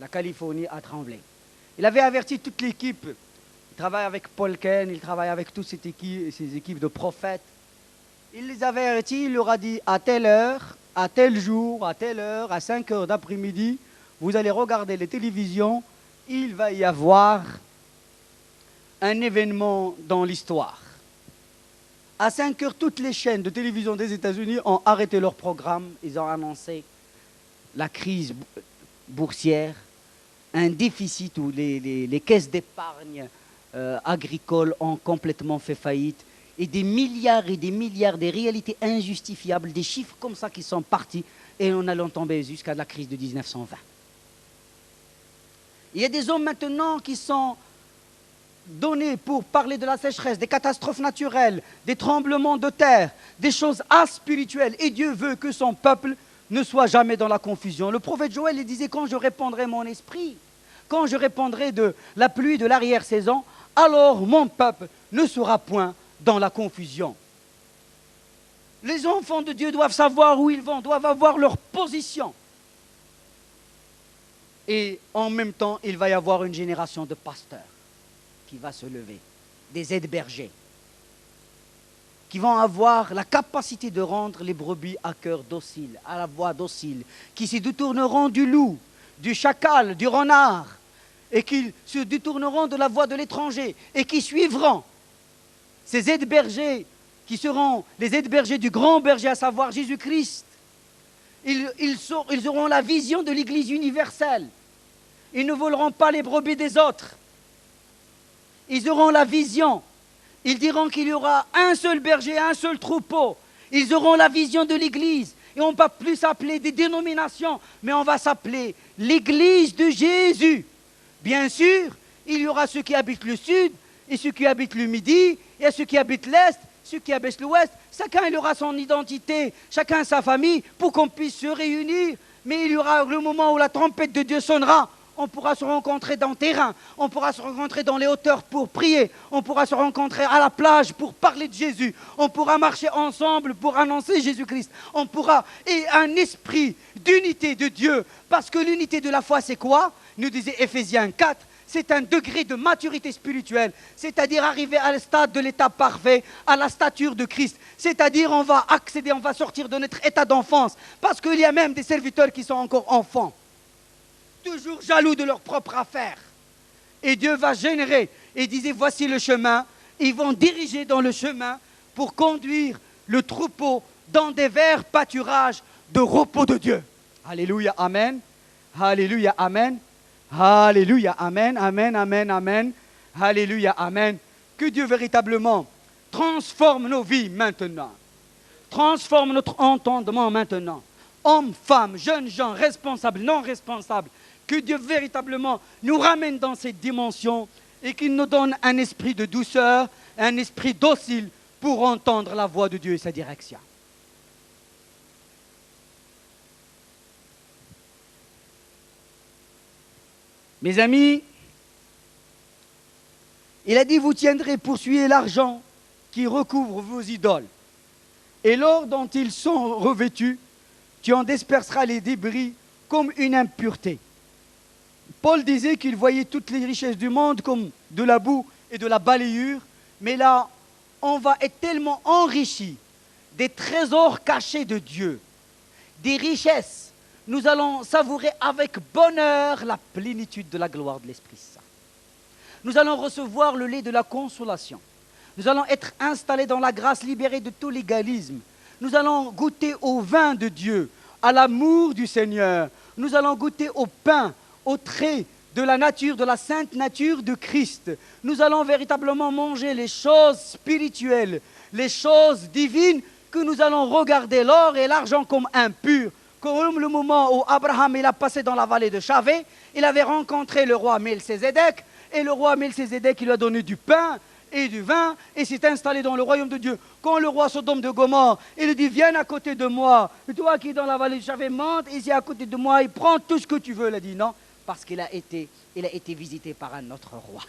La Californie a tremblé. Il avait averti toute l'équipe. Il travaille avec Paul Ken, il travaille avec toutes ces équipes de prophètes. Il les avait avertis, il leur a dit à telle heure, à tel jour, à telle heure, à 5 heures d'après-midi, vous allez regarder les télévisions, il va y avoir un événement dans l'histoire. À 5 heures, toutes les chaînes de télévision des États-Unis ont arrêté leur programme. Ils ont annoncé la crise boursière, un déficit où les caisses d'épargne agricoles ont complètement fait faillite, et des milliards, des réalités injustifiables, des chiffres comme ça qui sont partis, et on allait tomber jusqu'à la crise de 1920. Il y a des hommes maintenant qui sont donnés pour parler de la sécheresse, des catastrophes naturelles, des tremblements de terre, des choses aspirituelles, et Dieu veut que son peuple ne soit jamais dans la confusion. Le prophète Joël il disait, quand je répandrai mon esprit, quand je répandrai de la pluie de l'arrière-saison, alors mon peuple ne sera point dans la confusion. Les enfants de Dieu doivent savoir où ils vont, doivent avoir leur position. Et en même temps, il va y avoir une génération de pasteurs qui va se lever, des aides-bergers, qui vont avoir la capacité de rendre les brebis à cœur docile, à la voix docile, qui se détourneront du loup, du chacal, du renard, et qui se détourneront de la voix de l'étranger, et qui suivront ces aides-bergers, qui seront les aides-bergers du grand berger, à savoir Jésus-Christ. Ils auront la vision de l'Église universelle. Ils ne voleront pas les brebis des autres. Ils auront la vision. Ils diront qu'il y aura un seul berger, un seul troupeau. Ils auront la vision de l'Église. Et on ne va plus s'appeler des dénominations, mais on va s'appeler l'Église de Jésus. Bien sûr, il y aura ceux qui habitent le sud et ceux qui habitent le midi, Il y a ceux qui habitent l'Est, ceux qui habitent l'Ouest. Chacun il aura son identité, chacun sa famille, pour qu'on puisse se réunir. Mais il y aura le moment où la trompette de Dieu sonnera. On pourra se rencontrer dans le terrain, on pourra se rencontrer dans les hauteurs pour prier, on pourra se rencontrer à la plage pour parler de Jésus, on pourra marcher ensemble pour annoncer Jésus-Christ, on pourra, et un esprit d'unité de Dieu, parce que l'unité de la foi c'est quoi? Nous disait Éphésiens 4, c'est un degré de maturité spirituelle, c'est-à-dire arriver à le stade de l'état parfait, à la stature de Christ, c'est-à-dire on va accéder, on va sortir de notre état d'enfance, parce qu'il y a même des serviteurs qui sont encore enfants, toujours jaloux de leur propre affaire. Et Dieu va générer et disait voici le chemin. Ils vont diriger dans le chemin pour conduire le troupeau dans des verts pâturages de repos de Dieu. Alléluia, amen. Alléluia, amen. Alléluia, amen, amen, amen, amen. Alléluia, amen. Que Dieu véritablement transforme nos vies maintenant. Transforme notre entendement maintenant. Hommes, femmes, jeunes gens, responsables, non responsables. Que Dieu véritablement nous ramène dans cette dimension et qu'il nous donne un esprit de douceur, un esprit docile pour entendre la voix de Dieu et sa direction. Mes amis, il a dit, vous tiendrez pour souiller l'argent qui recouvre vos idoles. Et l'or dont ils sont revêtus, tu en disperseras les débris comme une impureté. Paul disait qu'il voyait toutes les richesses du monde comme de la boue et de la balayure, mais là, on va être tellement enrichi des trésors cachés de Dieu, des richesses. Nous allons savourer avec bonheur la plénitude de la gloire de l'Esprit Saint. Nous allons recevoir le lait de la consolation. Nous allons être installés dans la grâce, libérés de tout légalisme. Nous allons goûter au vin de Dieu, à l'amour du Seigneur. Nous allons goûter au pain, au trait de la nature, de la sainte nature de Christ. Nous allons véritablement manger les choses spirituelles, les choses divines que nous allons regarder l'or et l'argent comme impurs. Comme le moment où Abraham il a passé dans la vallée de Chavé, il avait rencontré le roi Melchisédek et le roi Melchisédek il lui a donné du pain et du vin et s'est installé dans le royaume de Dieu. Quand le roi Sodome de Gomorrhe, il lui dit viens à côté de moi, toi qui es dans la vallée de Chavé, monte ici à côté de moi et prends tout ce que tu veux. Il a dit non, parce qu'il a été visité par un autre roi.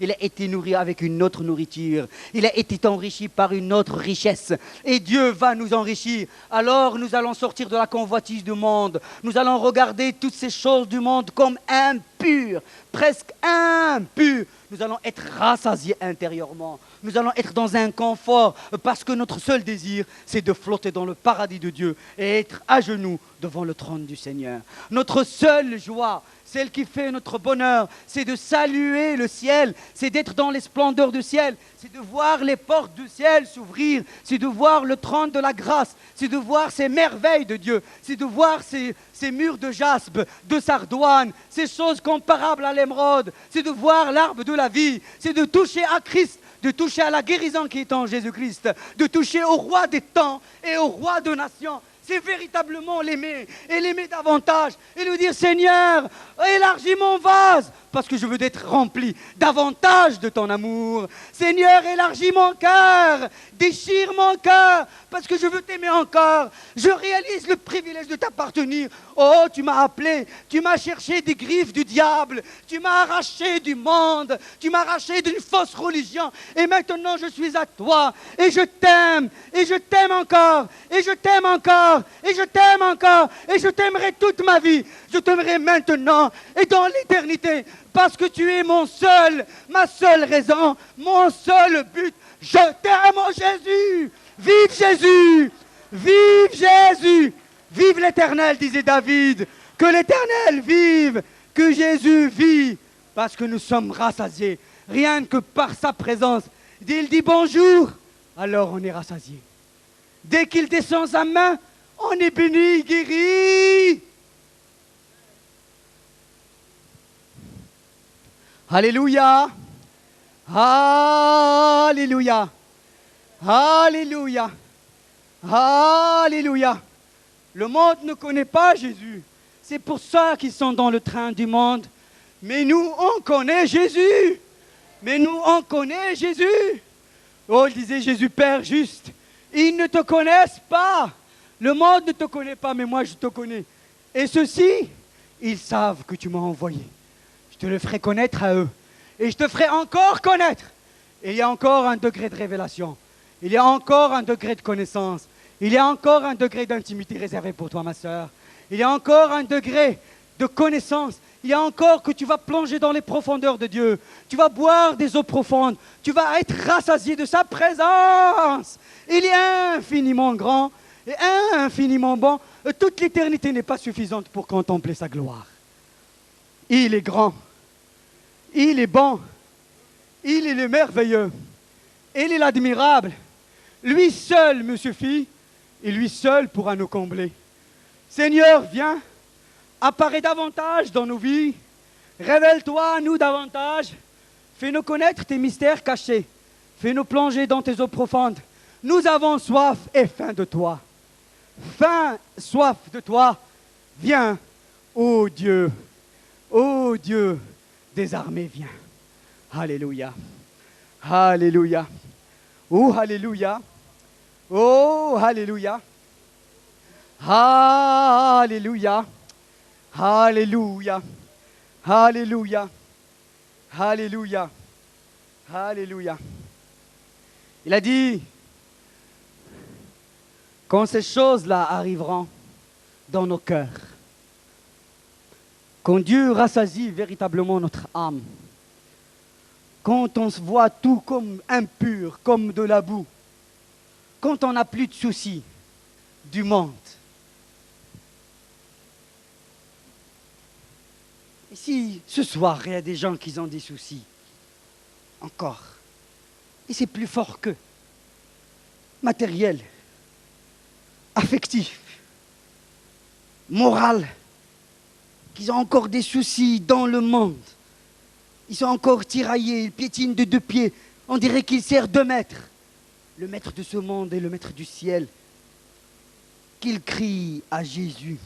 Il a été nourri avec une autre nourriture. Il a été enrichi par une autre richesse. Et Dieu va nous enrichir. Alors nous allons sortir de la convoitise du monde. Nous allons regarder toutes ces choses du monde comme impures, presque impures. Nous allons être rassasiés intérieurement. Nous allons être dans un confort parce que notre seul désir, c'est de flotter dans le paradis de Dieu et être à genoux devant le trône du Seigneur. Notre seule joie, celle qui fait notre bonheur, c'est de saluer le ciel, c'est d'être dans les splendeurs du ciel, c'est de voir les portes du ciel s'ouvrir, c'est de voir le trône de la grâce, c'est de voir ces merveilles de Dieu, c'est de voir ces murs de jaspe, de sardoine, ces choses comparables à l'émeraude, c'est de voir l'arbre de la vie, c'est de toucher à Christ, de toucher à la guérison qui est en Jésus-Christ, de toucher au roi des temps et au roi de nations. C'est véritablement l'aimer, et l'aimer davantage, et lui dire, Seigneur, élargis mon vase, parce que je veux être rempli davantage de ton amour. Seigneur, élargis mon cœur, déchire mon cœur, parce que je veux t'aimer encore. Je réalise le privilège de t'appartenir. Oh, tu m'as appelé, tu m'as cherché des griffes du diable, tu m'as arraché du monde, tu m'as arraché d'une fausse religion, et maintenant je suis à toi, et je t'aime encore, et je t'aime encore, et je t'aime encore, et je t'aimerai toute ma vie. Je t'aimerai maintenant et dans l'éternité, parce que tu es ma seule raison, mon seul but. Je t'aime, oh Jésus. Vive Jésus, vive Jésus, vive l'Éternel, disait David. Que l'Éternel vive, que Jésus vive, parce que nous sommes rassasiés, rien que par sa présence. Dès qu'il dit bonjour, alors on est rassasié. Dès qu'il descend sa main, on est béni, guéri. Alléluia, alléluia, alléluia, alléluia. Le monde ne connaît pas Jésus. C'est pour ça qu'ils sont dans le train du monde. Mais nous, on connaît Jésus. Mais nous, on connaît Jésus. Oh, il disait Jésus, Père juste. Ils ne te connaissent pas. Le monde ne te connaît pas, mais moi, je te connais. Et ceux-ci, ils savent que tu m'as envoyé. Je te le ferai connaître à eux. Et je te ferai encore connaître. Et il y a encore un degré de révélation. Il y a encore un degré de connaissance. Il y a encore un degré d'intimité réservé pour toi, ma sœur. Il y a encore un degré de connaissance. Il y a encore que tu vas plonger dans les profondeurs de Dieu. Tu vas boire des eaux profondes. Tu vas être rassasié de sa présence. Il est infiniment grand et infiniment bon. Toute l'éternité n'est pas suffisante pour contempler sa gloire. Il est grand. Il est bon. Il est le merveilleux. Il est l'admirable. Lui seul me suffit et lui seul pourra nous combler. Seigneur, viens. Apparaît davantage dans nos vies. Révèle-toi à nous davantage. Fais-nous connaître tes mystères cachés. Fais-nous plonger dans tes eaux profondes. Nous avons soif et faim de toi. Faim, soif de toi. Viens, ô Dieu des armées, viens. Alléluia. Alléluia. Oh, alléluia. Oh, alléluia. Alléluia. Alléluia. Alléluia. Alléluia. Alléluia. Il a dit, quand ces choses-là arriveront dans nos cœurs, quand Dieu rassasie véritablement notre âme, quand on se voit tout comme impur, comme de la boue, quand on n'a plus de soucis du monde. Et si ce soir, il y a des gens qui ont des soucis, encore, et c'est plus fort qu'eux, matériel, affectif, moral, qu'ils ont encore des soucis dans le monde, ils sont encore tiraillés, ils piétinent de deux pieds, on dirait qu'ils servent deux maîtres, le maître de ce monde et le maître du ciel, qu'ils crient à Jésus,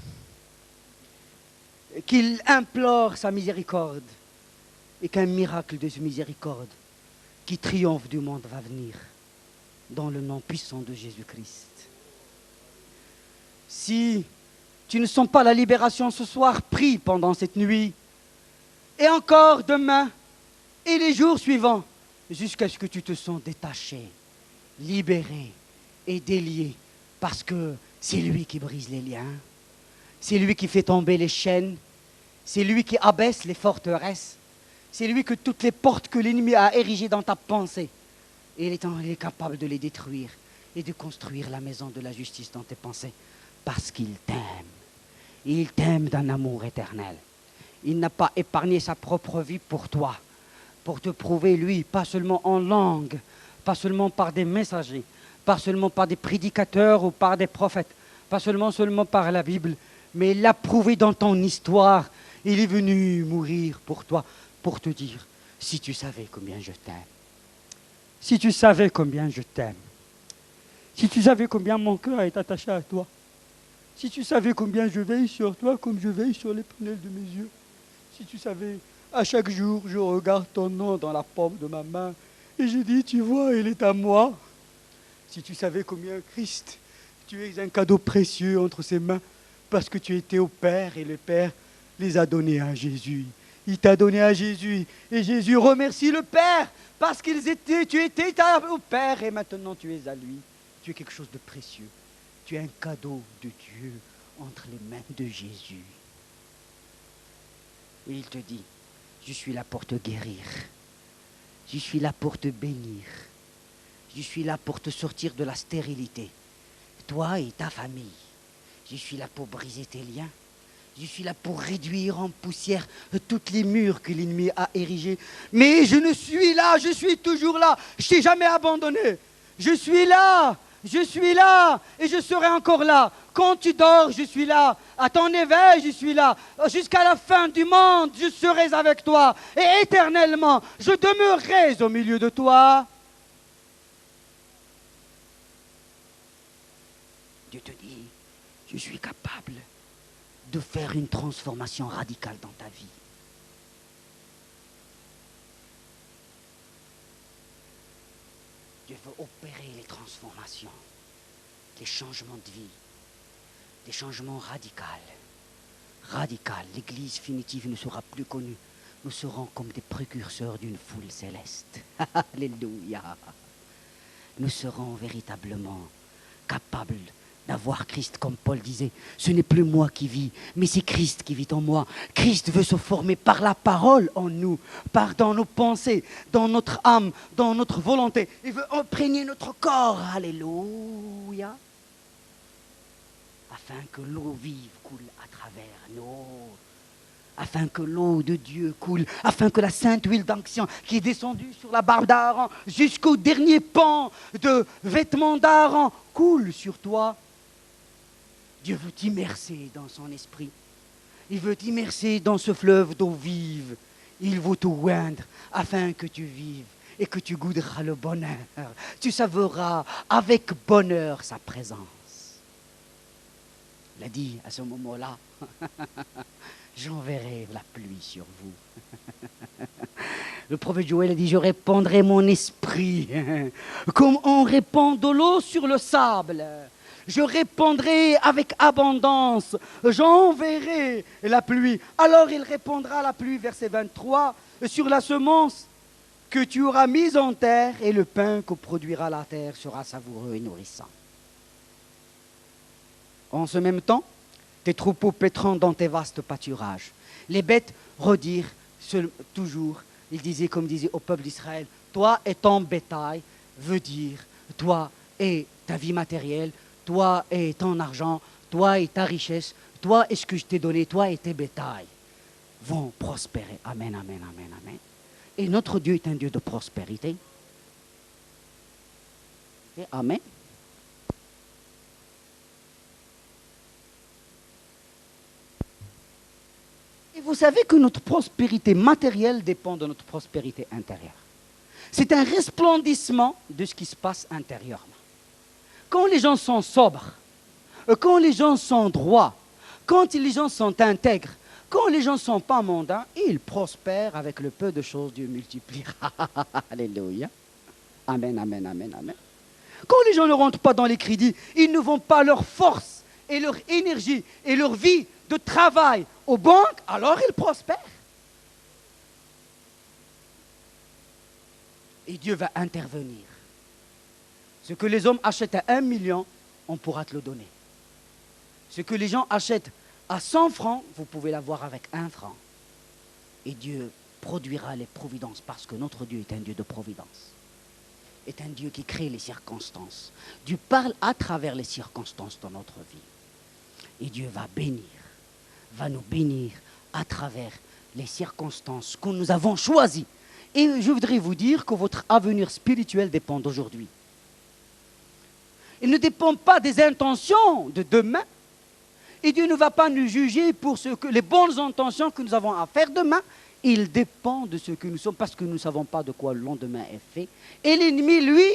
qu'ils implorent sa miséricorde, et qu'un miracle de sa miséricorde qui triomphe du monde va venir dans le nom puissant de Jésus-Christ. Si tu ne sens pas la libération ce soir, prie pendant cette nuit, et encore demain, et les jours suivants, jusqu'à ce que tu te sens détaché, libéré et délié, parce que c'est lui qui brise les liens, c'est lui qui fait tomber les chaînes, c'est lui qui abaisse les forteresses, c'est lui que toutes les portes que l'ennemi a érigées dans ta pensée, il est capable de les détruire et de construire la maison de la justice dans tes pensées, parce qu'il t'aime. Il t'aime d'un amour éternel. Il n'a pas épargné sa propre vie pour toi, pour te prouver, lui, pas seulement en langue, pas seulement par des messagers, pas seulement par des prédicateurs ou par des prophètes, pas seulement par la Bible, mais il l'a prouvé dans ton histoire. Il est venu mourir pour toi, pour te dire, si tu savais combien je t'aime, si tu savais combien je t'aime, si tu savais combien mon cœur est attaché à toi, si tu savais combien je veille sur toi comme je veille sur les prunelles de mes yeux, si tu savais, à chaque jour, je regarde ton nom dans la paume de ma main et je dis, tu vois, il est à moi. Si tu savais combien Christ, tu es un cadeau précieux entre ses mains parce que tu étais au Père et le Père les a donnés à Jésus. Il t'a donné à Jésus et Jésus remercie le Père parce tu étais au Père et maintenant tu es à lui. Tu es quelque chose de précieux. Tu es un cadeau de Dieu entre les mains de Jésus. Et il te dit, je suis là pour te guérir. Je suis là pour te bénir. Je suis là pour te sortir de la stérilité. Toi et ta famille. Je suis là pour briser tes liens. Je suis là pour réduire en poussière toutes les murs que l'ennemi a érigés. Mais je suis toujours là. Je t'ai jamais abandonné. Je suis là et je serai encore là. Quand tu dors, je suis là. À ton éveil, je suis là. Jusqu'à la fin du monde, je serai avec toi. Et éternellement, je demeurerai au milieu de toi. Dieu te dit, je suis capable de faire une transformation radicale dans ta vie. Dieu veut opérer les transformations, les changements de vie, des changements radicaux. Radical. L'Église finitive ne sera plus connue. Nous serons comme des précurseurs d'une foule céleste. Alléluia. Nous serons véritablement capables d'avoir Christ, comme Paul disait. Ce n'est plus moi qui vis, mais c'est Christ qui vit en moi. Christ veut se former par la parole en nous, dans nos pensées, dans notre âme, dans notre volonté. Il veut imprégner notre corps. Alléluia. Afin que l'eau vive coule à travers nous. Afin que l'eau de Dieu coule, afin que la sainte huile d'onction qui est descendue sur la barbe d'Aaron jusqu'au dernier pan de vêtements d'Aaron coule sur toi. Dieu veut t'immerser dans son esprit. Il veut t'immerser dans ce fleuve d'eau vive. Il veut te oindre afin que tu vives et que tu goûteras le bonheur. Tu savoureras avec bonheur sa présence. Il a dit à ce moment-là, j'enverrai la pluie sur vous. Le prophète Joël a dit, je répandrai mon esprit comme on répand de l'eau sur le sable. Je répandrai avec abondance, j'enverrai la pluie. Alors il répandra la pluie, verset 23, sur la semence que tu auras mise en terre et le pain que produira la terre sera savoureux et nourrissant. En ce même temps, tes troupeaux paîtront dans tes vastes pâturages. Les bêtes redirent toujours, il disait comme disait au peuple d'Israël, toi et ton bétail veut dire toi et ta vie matérielle, toi et ton argent, toi et ta richesse, toi et ce que je t'ai donné, toi et tes bétails vont prospérer. Amen, amen, amen, amen. Et notre Dieu est un Dieu de prospérité. Et amen. Et vous savez que notre prospérité matérielle dépend de notre prospérité intérieure. C'est un resplendissement de ce qui se passe intérieurement. Quand les gens sont sobres, quand les gens sont droits, quand les gens sont intègres, quand les gens ne sont pas mondains, ils prospèrent avec le peu de choses, Dieu multipliera. Alléluia. Amen, amen, amen, amen. Quand les gens ne rentrent pas dans les crédits, ils ne vont pas leur force et leur énergie et leur vie de travail aux banques, alors ils prospèrent. Et Dieu va intervenir. Ce que les hommes achètent à 1 million, on pourra te le donner. Ce que les gens achètent à 100 francs, vous pouvez l'avoir avec 1 franc. Et Dieu produira les providences parce que notre Dieu est un Dieu de providence. Est un Dieu qui crée les circonstances. Dieu parle à travers les circonstances dans notre vie. Et Dieu va nous bénir à travers les circonstances que nous avons choisies. Et je voudrais vous dire que votre avenir spirituel dépend d'aujourd'hui. Il ne dépend pas des intentions de demain. Et Dieu ne va pas nous juger pour les bonnes intentions que nous avons à faire demain. Il dépend de ce que nous sommes parce que nous ne savons pas de quoi le lendemain est fait. Et l'ennemi, lui,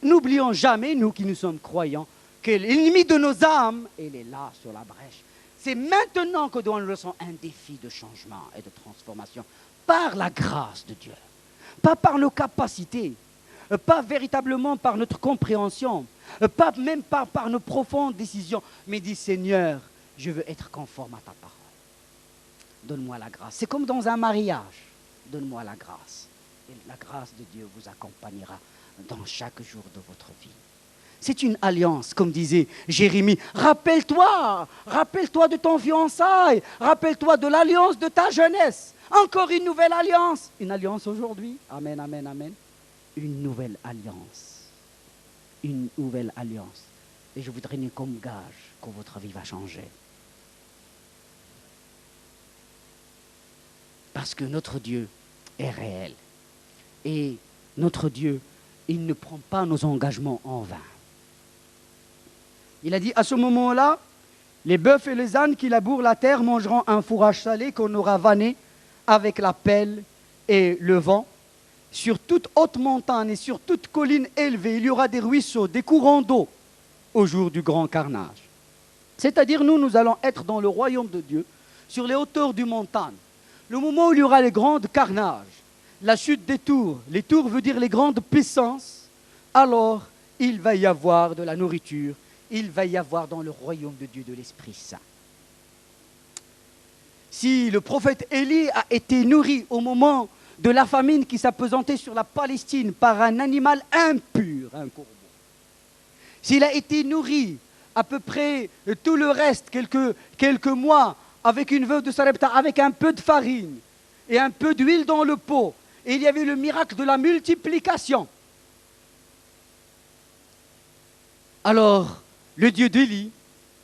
n'oublions jamais, nous qui nous sommes croyants, que l'ennemi de nos âmes, il est là sur la brèche. C'est maintenant que nous ressentons un défi de changement et de transformation par la grâce de Dieu. Pas par nos capacités, pas véritablement par notre compréhension, pas même pas par nos profondes décisions, mais dit Seigneur, je veux être conforme à ta parole. Donne-moi la grâce. C'est comme dans un mariage. Donne-moi la grâce. Et la grâce de Dieu vous accompagnera dans chaque jour de votre vie. C'est une alliance, comme disait Jérémie. Rappelle-toi de ton fiançailles, rappelle-toi de l'alliance de ta jeunesse. Encore une nouvelle alliance. Une alliance aujourd'hui. Amen, amen, amen. Une nouvelle alliance. Une nouvelle alliance. Et je voudrais donner comme gage que votre vie va changer. Parce que notre Dieu est réel. Et notre Dieu, il ne prend pas nos engagements en vain. Il a dit, à ce moment-là, les bœufs et les ânes qui labourent la terre mangeront un fourrage salé qu'on aura vanné avec la pelle et le vent. Sur toute haute montagne et sur toute colline élevée, il y aura des ruisseaux, des courants d'eau au jour du grand carnage. C'est-à-dire, nous allons être dans le royaume de Dieu, sur les hauteurs du montagne. Le moment où il y aura les grands carnages, la chute des tours. Les tours veut dire les grandes puissances alors il va y avoir de la nourriture, il va y avoir dans le royaume de Dieu de l'Esprit Saint. Si le prophète Élie a été nourri au moment de la famine qui s'appesantait sur la Palestine par un animal impur, un corbeau, s'il a été nourri à peu près tout le reste, quelques mois, avec une veuve de Sarepta, avec un peu de farine et un peu d'huile dans le pot, et il y avait le miracle de la multiplication, alors le Dieu d'Élie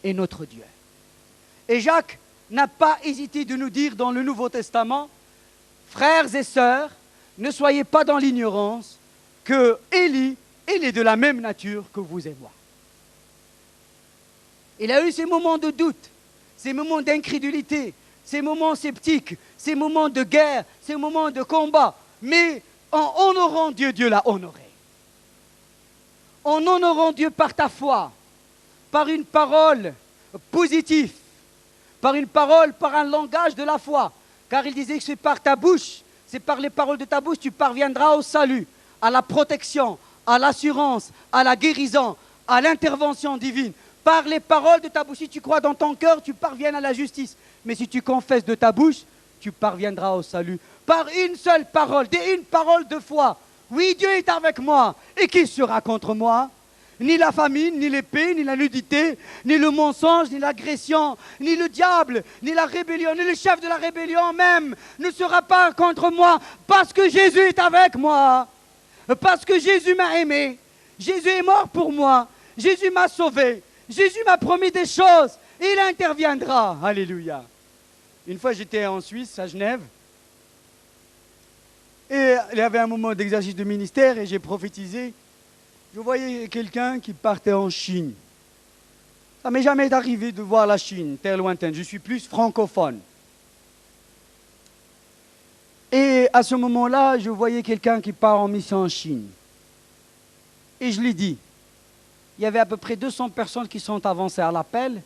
est notre Dieu. Et Jacques n'a pas hésité de nous dire dans le Nouveau Testament, frères et sœurs, ne soyez pas dans l'ignorance que Élie, il est de la même nature que vous et moi. Il a eu ces moments de doute, ces moments d'incrédulité, ces moments sceptiques, ces moments de guerre, ces moments de combat. Mais en honorant Dieu, Dieu l'a honoré. En honorant Dieu par ta foi, par une parole positive, par une parole, par un langage de la foi. Car il disait que c'est par ta bouche, c'est par les paroles de ta bouche, tu parviendras au salut, à la protection, à l'assurance, à la guérison, à l'intervention divine. Par les paroles de ta bouche, si tu crois dans ton cœur, tu parviens à la justice. Mais si tu confesses de ta bouche, tu parviendras au salut. Par une seule parole, une parole de foi. Oui, Dieu est avec moi. Et qui sera contre moi? Ni la famine, ni l'épée, ni la nudité, ni le mensonge, ni l'agression, ni le diable, ni la rébellion, ni le chef de la rébellion même ne sera pas contre moi, parce que Jésus est avec moi, parce que Jésus m'a aimé, Jésus est mort pour moi, Jésus m'a sauvé, Jésus m'a promis des choses, il interviendra. Alléluia. Une fois j'étais en Suisse, à Genève, et il y avait un moment d'exercice de ministère et j'ai prophétisé. Je voyais quelqu'un qui partait en Chine. Ça ne m'est jamais arrivé de voir la Chine, terre lointaine. Je suis plus francophone. Et à ce moment-là, je voyais quelqu'un qui part en mission en Chine. Et je lui dis, il y avait à peu près 200 personnes qui sont avancées à l'appel.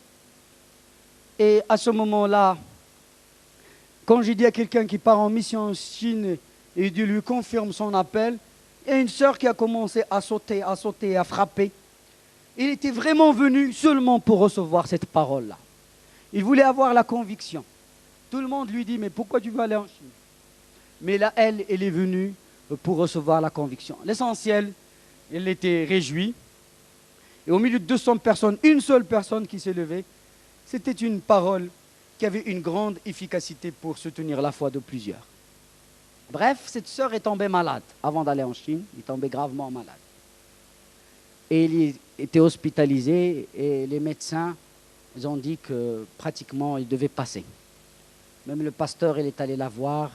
Et à ce moment-là, quand j'ai dit à quelqu'un qui part en mission en Chine, et Dieu lui confirme son appel, il y a une sœur qui a commencé à sauter, à frapper. Il était vraiment venu seulement pour recevoir cette parole-là. Il voulait avoir la conviction. Tout le monde lui dit, mais pourquoi tu veux aller en Chine? Mais là, elle est venue pour recevoir la conviction. L'essentiel, elle était réjouie. Et au milieu de 200 personnes, une seule personne qui s'est levée, c'était une parole qui avait une grande efficacité pour soutenir la foi de plusieurs. Bref, cette sœur est tombée malade avant d'aller en Chine. Elle est tombée gravement malade. Et il était hospitalisé et les médecins ils ont dit que pratiquement il devait passer. Même le pasteur, il est allé la voir.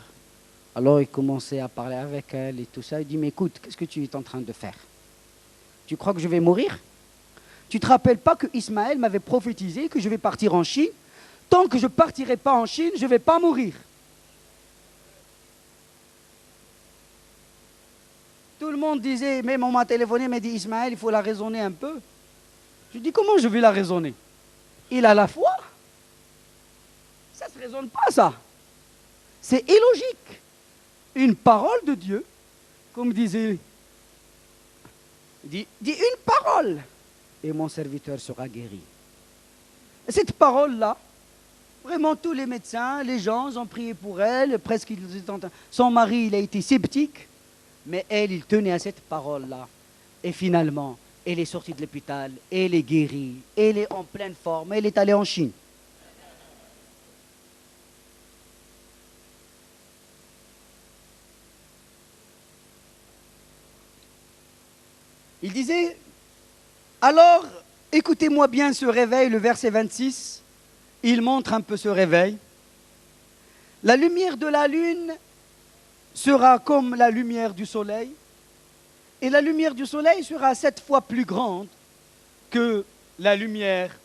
Alors il commençait à parler avec elle et tout ça. Il dit, mais écoute, qu'est-ce que tu es en train de faire? Tu crois que je vais mourir? Tu ne te rappelles pas que Ismaël m'avait prophétisé que je vais partir en Chine? Tant que je ne partirai pas en Chine, je ne vais pas mourir. Tout le monde disait, même on m'a téléphoné, m'a dit, Ismaël, il faut la raisonner un peu. Je dis, comment je vais la raisonner? Il a la foi. Ça ne se raisonne pas, ça. C'est illogique. Une parole de Dieu, comme disait, dit une parole, et mon serviteur sera guéri. Et cette parole-là, vraiment tous les médecins, les gens ont prié pour elle, presque son mari, il a été sceptique, mais elle, il tenait à cette parole-là. Et finalement, elle est sortie de l'hôpital, elle est guérie, elle est en pleine forme, elle est allée en Chine. Il disait, alors, écoutez-moi bien ce réveil, le verset 26, il montre un peu ce réveil. La lumière de la lune sera comme la lumière du soleil, et la lumière du soleil sera 7 fois plus grande que la lumière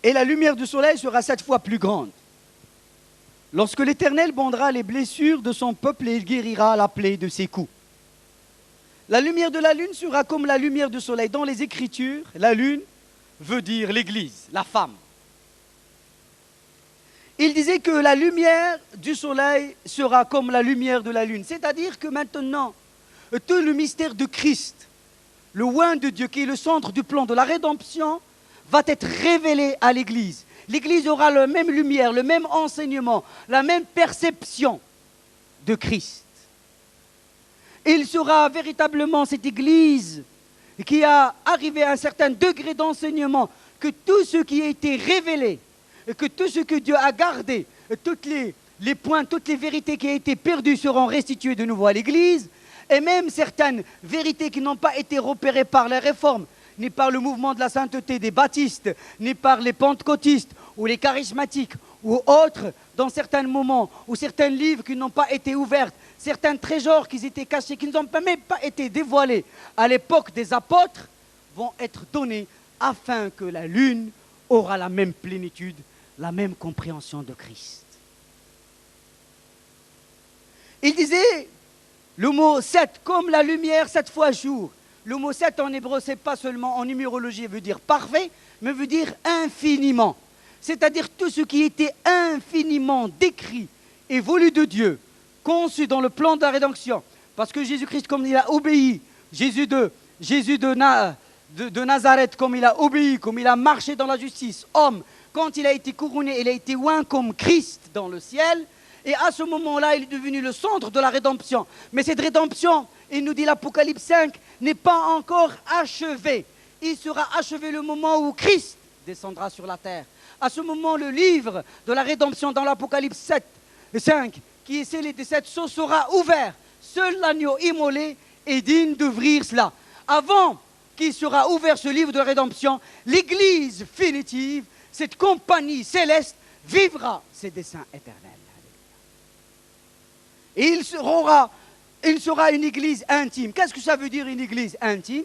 Et la lumière du soleil sera 7 fois plus grande. Lorsque l'Éternel bandera les blessures de son peuple et il guérira la plaie de ses coups. La lumière de la lune sera comme la lumière du soleil. Dans les Écritures, la lune veut dire l'Église, la femme. Il disait que la lumière du soleil sera comme la lumière de la lune. C'est-à-dire que maintenant, tout le mystère de Christ, le oint de Dieu, qui est le centre du plan de la rédemption, va être révélé à l'Église. L'Église aura la même lumière, le même enseignement, la même perception de Christ. Et il sera véritablement cette Église qui a arrivé à un certain degré d'enseignement, que tout ce qui a été révélé, que tout ce que Dieu a gardé, tous les points, toutes les vérités qui ont été perdues seront restituées de nouveau à l'Église, et même certaines vérités qui n'ont pas été repérées par les réformes, ni par le mouvement de la sainteté des baptistes, ni par les pentecôtistes ou les charismatiques ou autres, dans certains moments, ou certains livres qui n'ont pas été ouverts, certains trésors qui étaient cachés, qui n'ont même pas été dévoilés à l'époque des apôtres, vont être donnés afin que la lune aura la même plénitude, la même compréhension de Christ. Il disait le mot 7, comme la lumière 7 fois jour. Le mot 7 en hébreu, ce n'est pas seulement en numérologie, veut dire parfait, mais veut dire infiniment. C'est-à-dire tout ce qui était infiniment décrit et voulu de Dieu, conçu dans le plan de la rédemption. Parce que Jésus-Christ, comme il a obéi, Jésus de Nazareth, comme il a obéi, comme il a marché dans la justice, homme, quand il a été couronné, il a été oint comme Christ dans le ciel. Et à ce moment-là, il est devenu le centre de la rédemption. Mais cette rédemption, il nous dit l'Apocalypse 5, n'est pas encore achevée. Il sera achevé le moment où Christ descendra sur la terre. À ce moment, le livre de la rédemption dans l'Apocalypse 5, qui est scellé des 7 sceaux, sera ouvert. Seul l'agneau immolé est digne d'ouvrir cela. Avant qu'il sera ouvert ce livre de rédemption, l'Église finitive, cette compagnie céleste, vivra ses desseins éternels. Et il sera une église intime. Qu'est-ce que ça veut dire une église intime?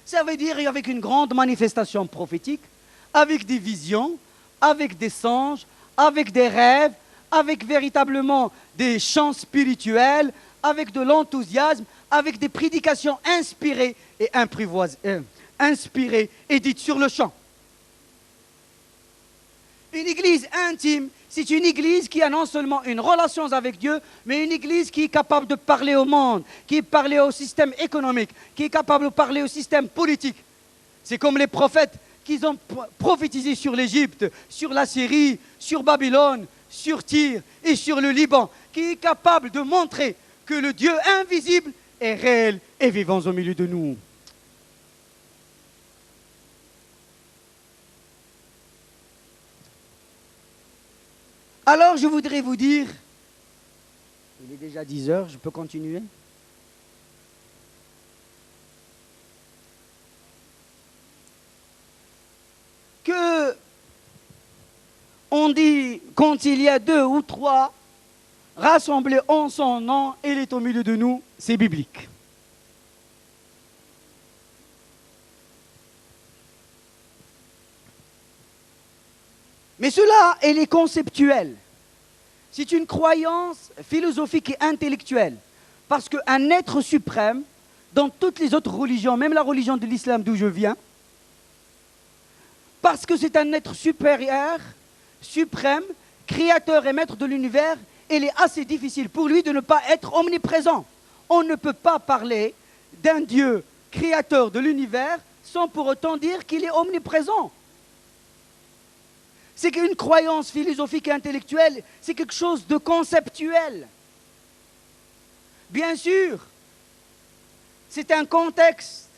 Ça veut dire avec une grande manifestation prophétique, avec des visions, avec des songes, avec des rêves, avec véritablement des chants spirituels, avec de l'enthousiasme, avec des prédications inspirées et dites sur le champ. Une église intime, c'est une église qui a non seulement une relation avec Dieu, mais une église qui est capable de parler au monde, qui est parler au système économique, qui est capable de parler au système politique. C'est comme les prophètes qui ont prophétisé sur l'Égypte, sur la Syrie, sur Babylone, sur Tyr et sur le Liban, qui est capable de montrer que le Dieu invisible est réel et vivant au milieu de nous. Alors je voudrais vous dire, il est déjà 10 heures, je peux continuer? Que on dit quand il y a 2 ou 3 rassemblés en son nom, il est au milieu de nous, c'est biblique. Mais cela, elle est conceptuelle. C'est une croyance philosophique et intellectuelle. Parce qu'un être suprême, dans toutes les autres religions, même la religion de l'islam d'où je viens, parce que c'est un être supérieur, suprême, créateur et maître de l'univers, il est assez difficile pour lui de ne pas être omniprésent. On ne peut pas parler d'un Dieu créateur de l'univers sans pour autant dire qu'il est omniprésent. C'est qu'une croyance philosophique et intellectuelle, c'est quelque chose de conceptuel. Bien sûr, c'est un contexte,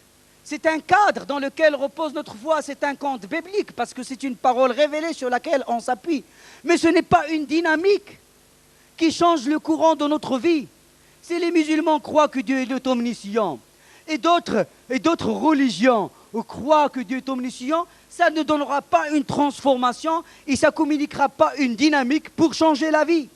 c'est un cadre dans lequel repose notre foi, c'est un conte biblique, parce que c'est une parole révélée sur laquelle on s'appuie. Mais ce n'est pas une dynamique qui change le courant de notre vie. Si les musulmans croient que Dieu est omniscient, et d'autres religions croient que Dieu est omniscient, ça ne donnera pas une transformation et ça ne communiquera pas une dynamique pour changer la vie.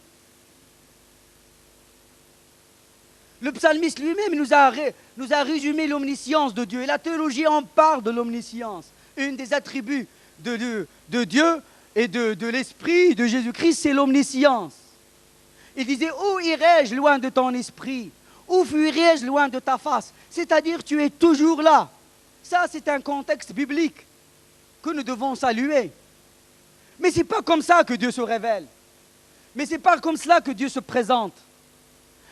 Le psalmiste lui-même nous a résumé l'omniscience de Dieu. Et la théologie en parle de l'omniscience. Une des attributs de Dieu et de l'Esprit de Jésus-Christ, c'est l'omniscience. Il disait, où irai-je loin de ton esprit? Où fuirai-je loin de ta face? C'est-à-dire, tu es toujours là. Ça, c'est un contexte biblique que nous devons saluer. Mais ce n'est pas comme ça que Dieu se révèle. Mais ce n'est pas comme cela que Dieu se présente.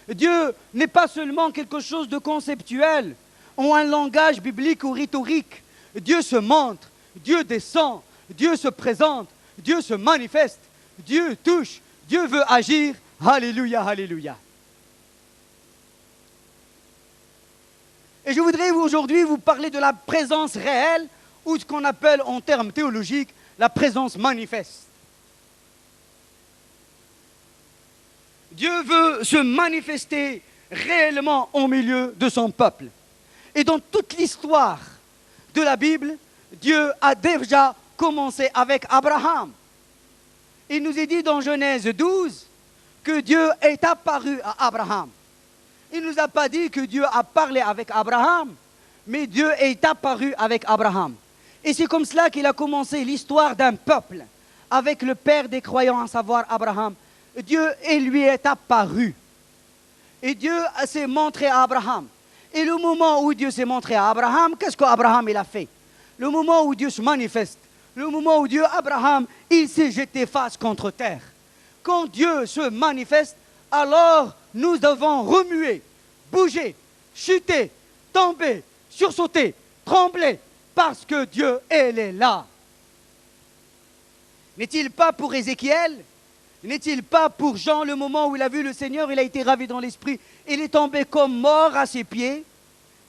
Dieu n'est pas seulement quelque chose de conceptuel ou un langage biblique ou rhétorique. Dieu se montre, Dieu descend, Dieu se présente, Dieu se manifeste, Dieu touche, Dieu veut agir. Alléluia, alléluia. Et je voudrais aujourd'hui vous parler de la présence réelle ou ce qu'on appelle en termes théologiques la présence manifeste. Dieu veut se manifester réellement au milieu de son peuple. Et dans toute l'histoire de la Bible, Dieu a déjà commencé avec Abraham. Il nous est dit dans Genèse 12 que Dieu est apparu à Abraham. Il ne nous a pas dit que Dieu a parlé avec Abraham, mais Dieu est apparu avec Abraham. Et c'est comme cela qu'il a commencé l'histoire d'un peuple, avec le père des croyants, à savoir Abraham. Dieu lui est apparu. Et Dieu s'est montré à Abraham. Et le moment où Dieu s'est montré à Abraham, qu'est-ce qu'Abraham il a fait? Le moment où Dieu se manifeste, le moment où Dieu, Abraham, il s'est jeté face contre terre. Quand Dieu se manifeste, alors nous devons remuer, bouger, chuter, tomber, sursauter, trembler, parce que Dieu, il est là. N'est-il pas pour Ézéchiel? N'est-il pas pour Jean, le moment où il a vu le Seigneur, il a été ravi dans l'esprit, il est tombé comme mort à ses pieds?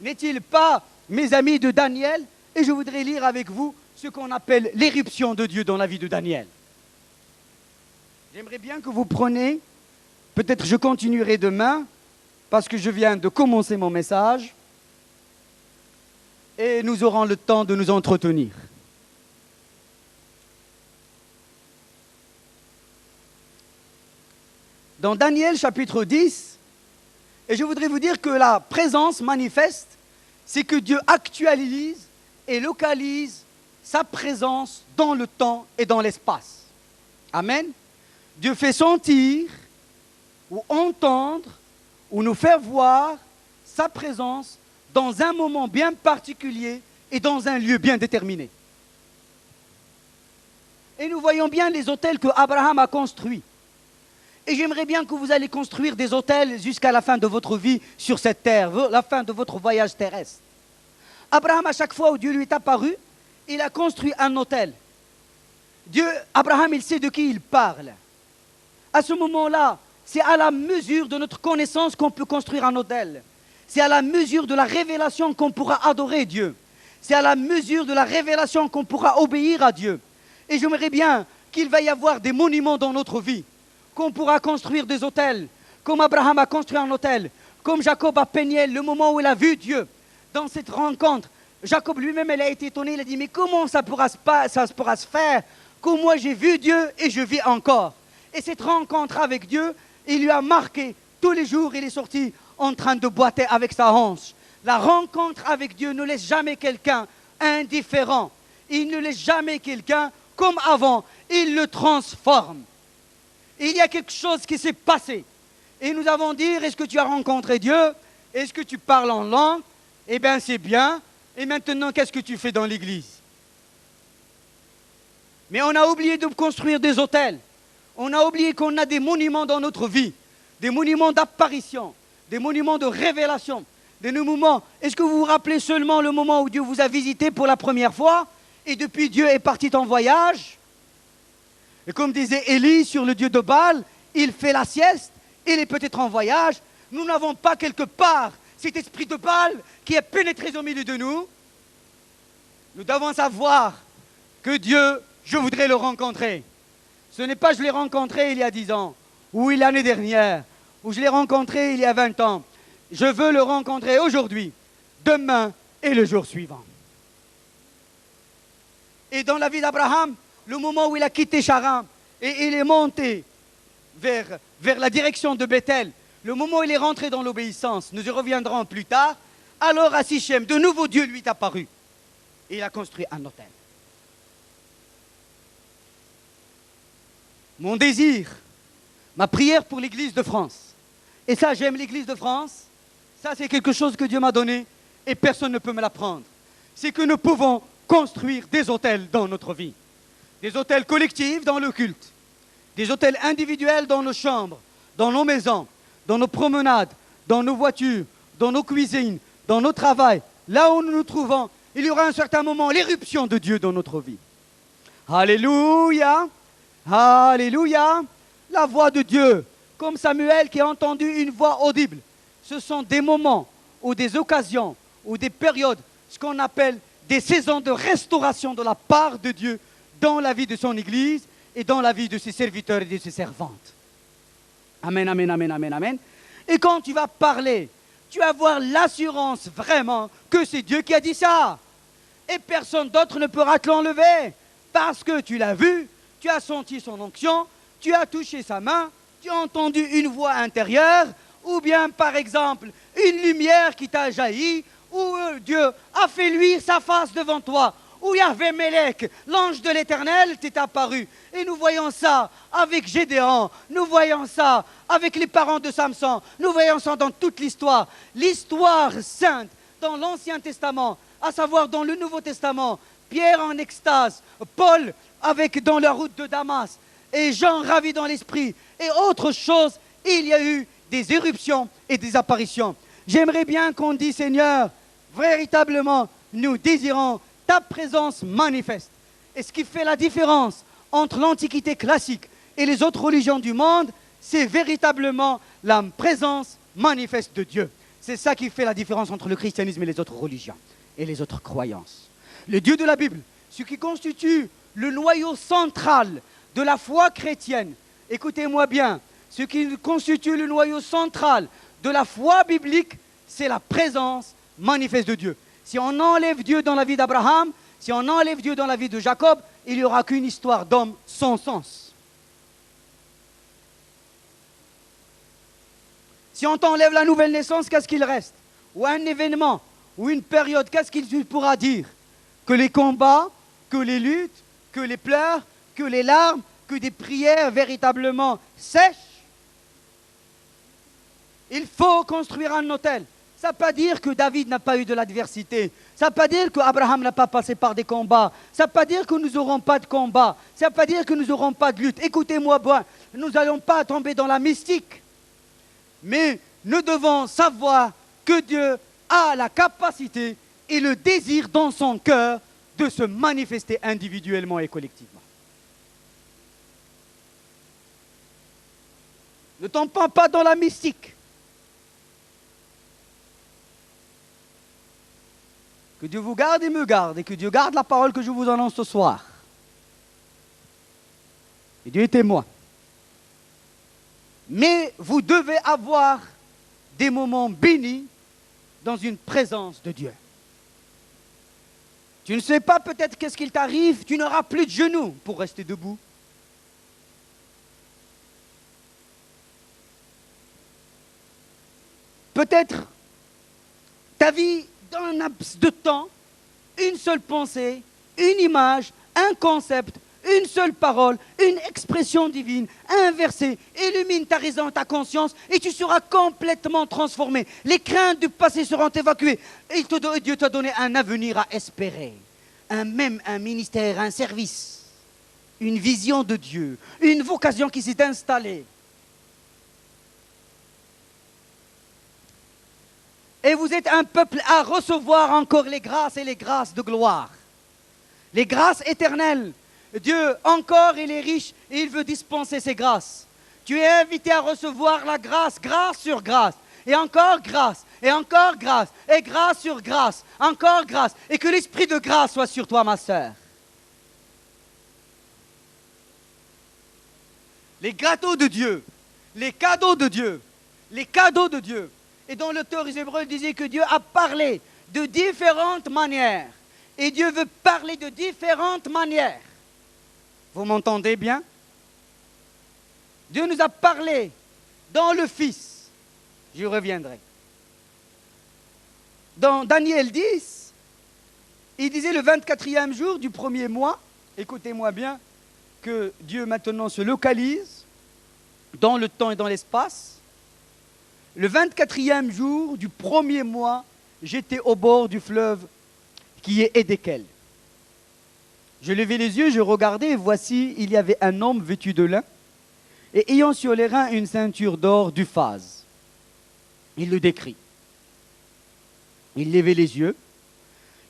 N'est-il pas, mes amis, de Daniel? Et je voudrais lire avec vous ce qu'on appelle l'éruption de Dieu dans la vie de Daniel. J'aimerais bien que vous preniez, peut-être je continuerai demain, parce que je viens de commencer mon message, et nous aurons le temps de nous entretenir. Dans Daniel chapitre 10, et je voudrais vous dire que la présence manifeste, c'est que Dieu actualise et localise sa présence dans le temps et dans l'espace. Amen. Dieu fait sentir ou entendre ou nous faire voir sa présence dans un moment bien particulier et dans un lieu bien déterminé. Et nous voyons bien les autels que Abraham a construits. Et j'aimerais bien que vous allez construire des autels jusqu'à la fin de votre vie sur cette terre, la fin de votre voyage terrestre. Abraham, à chaque fois où Dieu lui est apparu, il a construit un autel. Abraham, il sait de qui il parle. À ce moment-là, c'est à la mesure de notre connaissance qu'on peut construire un autel. C'est à la mesure de la révélation qu'on pourra adorer Dieu. C'est à la mesure de la révélation qu'on pourra obéir à Dieu. Et j'aimerais bien qu'il va y avoir des monuments dans notre vie, qu'on pourra construire des autels, comme Abraham a construit un autel, comme Jacob à Péniel, le moment où il a vu Dieu. Dans cette rencontre, Jacob lui-même, il a été étonné, il a dit, mais comment ça pourra se faire que moi j'ai vu Dieu et je vis encore? Et cette rencontre avec Dieu, il lui a marqué, tous les jours il est sorti en train de boiter avec sa hanche. La rencontre avec Dieu ne laisse jamais quelqu'un indifférent. Il ne laisse jamais quelqu'un comme avant, il le transforme. Il y a quelque chose qui s'est passé. Et nous avons dit, est-ce que tu as rencontré Dieu? Est-ce que tu parles en langue? Eh bien, c'est bien. Et maintenant, qu'est-ce que tu fais dans l'église? Mais on a oublié de construire des autels. On a oublié qu'on a des monuments dans notre vie. Des monuments d'apparition. Des monuments de révélation. Des monuments. Est-ce que vous vous rappelez seulement le moment où Dieu vous a visité pour la première fois? Et depuis, Dieu est parti en voyage? Et comme disait Élie sur le dieu de Baal, il fait la sieste, il est peut-être en voyage. Nous n'avons pas quelque part cet esprit de Baal qui est pénétré au milieu de nous. Nous devons savoir que Dieu, je voudrais le rencontrer. Ce n'est pas je l'ai rencontré il y a 10 ans, ou l'année dernière, ou je l'ai rencontré il y a 20 ans. Je veux le rencontrer aujourd'hui, demain et le jour suivant. Et dans la vie d'Abraham, le moment où il a quitté Charan et il est monté vers la direction de Bethel, le moment où il est rentré dans l'obéissance, nous y reviendrons plus tard, alors à Sichem, de nouveau Dieu lui est apparu. Et il a construit un autel. Mon désir, ma prière pour l'Église de France, et ça j'aime l'Église de France, ça c'est quelque chose que Dieu m'a donné et personne ne peut me l'apprendre, c'est que nous pouvons construire des autels dans notre vie. Des autels collectifs dans le culte. des autels individuels dans nos chambres, dans nos maisons, dans nos promenades, dans nos voitures, dans nos cuisines, dans nos travails, là où nous nous trouvons, il y aura à un certain moment l'éruption de Dieu dans notre vie. Alléluia, alléluia, la voix de Dieu, comme Samuel qui a entendu une voix audible. Ce sont des moments ou des occasions ou des périodes, ce qu'on appelle des saisons de restauration de la part de Dieu dans la vie de son Église et dans la vie de ses serviteurs et de ses servantes. Amen, amen, amen, amen, amen. Et quand tu vas parler, tu vas avoir l'assurance vraiment que c'est Dieu qui a dit ça. Et personne d'autre ne pourra te l'enlever. Parce que tu l'as vu, tu as senti son onction, tu as touché sa main, tu as entendu une voix intérieure, ou bien par exemple une lumière qui t'a jailli, ou Dieu a fait luire sa face devant toi, ou Yahvé Mélek, l'ange de l'Éternel, t'est apparu. Et nous voyons ça avec Gédéon, nous voyons ça avec les parents de Samson, nous voyons ça dans toute l'histoire sainte dans l'Ancien Testament, à savoir dans le Nouveau Testament. Pierre en extase, Paul dans la route de Damas, et Jean ravi dans l'esprit, et autre chose, il y a eu des éruptions et des apparitions. J'aimerais bien qu'on dise, Seigneur, véritablement, nous désirons ta présence manifeste. Et ce qui fait la différence entre l'Antiquité classique et les autres religions du monde, c'est véritablement la présence manifeste de Dieu. C'est ça qui fait la différence entre le christianisme et les autres religions et les autres croyances. Le Dieu de la Bible, ce qui constitue le noyau central de la foi chrétienne, écoutez-moi bien, ce qui constitue le noyau central de la foi biblique, c'est la présence manifeste de Dieu. Si on enlève Dieu dans la vie d'Abraham, si on enlève Dieu dans la vie de Jacob, il n'y aura qu'une histoire d'homme sans sens. Si on t'enlève la nouvelle naissance, qu'est-ce qu'il reste? Ou un événement, ou une période, qu'est-ce qu'il pourra dire? Que les combats, que les luttes, que les pleurs, que les larmes, que des prières véritablement sèches. Il faut construire un autel. Ça ne veut pas dire que David n'a pas eu de l'adversité. Ça ne veut pas dire qu'Abraham n'a pas passé par des combats. Ça ne veut pas dire que nous n'aurons pas de combat. Ça ne veut pas dire que nous n'aurons pas de lutte. Écoutez-moi bien, nous n'allons pas tomber dans la mystique. Mais nous devons savoir que Dieu a la capacité et le désir dans son cœur de se manifester individuellement et collectivement. Ne tombons pas dans la mystique. Que Dieu vous garde et me garde, et que Dieu garde la parole que je vous annonce ce soir. Et Dieu est témoin. Mais vous devez avoir des moments bénis dans une présence de Dieu. Tu ne sais pas peut-être qu'est-ce qu'il t'arrive, tu n'auras plus de genoux pour rester debout. Peut-être ta vie dans un laps de temps, une seule pensée, une image, un concept, une seule parole, une expression divine, un verset, illumine ta raison, ta conscience, et tu seras complètement transformé. Les craintes du passé seront évacuées. Et Dieu t'a donné un avenir à espérer, même un ministère, un service, une vision de Dieu, une vocation qui s'est installée. Et vous êtes un peuple à recevoir encore les grâces et les grâces de gloire. Les grâces éternelles. Dieu, encore, il est riche et il veut dispenser ses grâces. Tu es invité à recevoir la grâce, grâce sur grâce. Et encore grâce, et encore grâce, et grâce sur grâce, encore grâce. Et que l'esprit de grâce soit sur toi, ma sœur. Les gâteaux de Dieu, les cadeaux de Dieu, les cadeaux de Dieu. Et dans l'auteur des Hébreux disait que Dieu a parlé de différentes manières. Et Dieu veut parler de différentes manières. Vous m'entendez bien? Dieu nous a parlé dans le Fils. J'y reviendrai. Dans Daniel 10, il disait le 24e jour du premier mois, écoutez-moi bien, que Dieu maintenant se localise dans le temps et dans l'espace. Le 24e jour du premier mois, j'étais au bord du fleuve qui est Édékel. Je levai les yeux, je regardais, et voici, il y avait un homme vêtu de lin, et ayant sur les reins une ceinture d'or d'Uphase. Il le décrit. Il levait les yeux.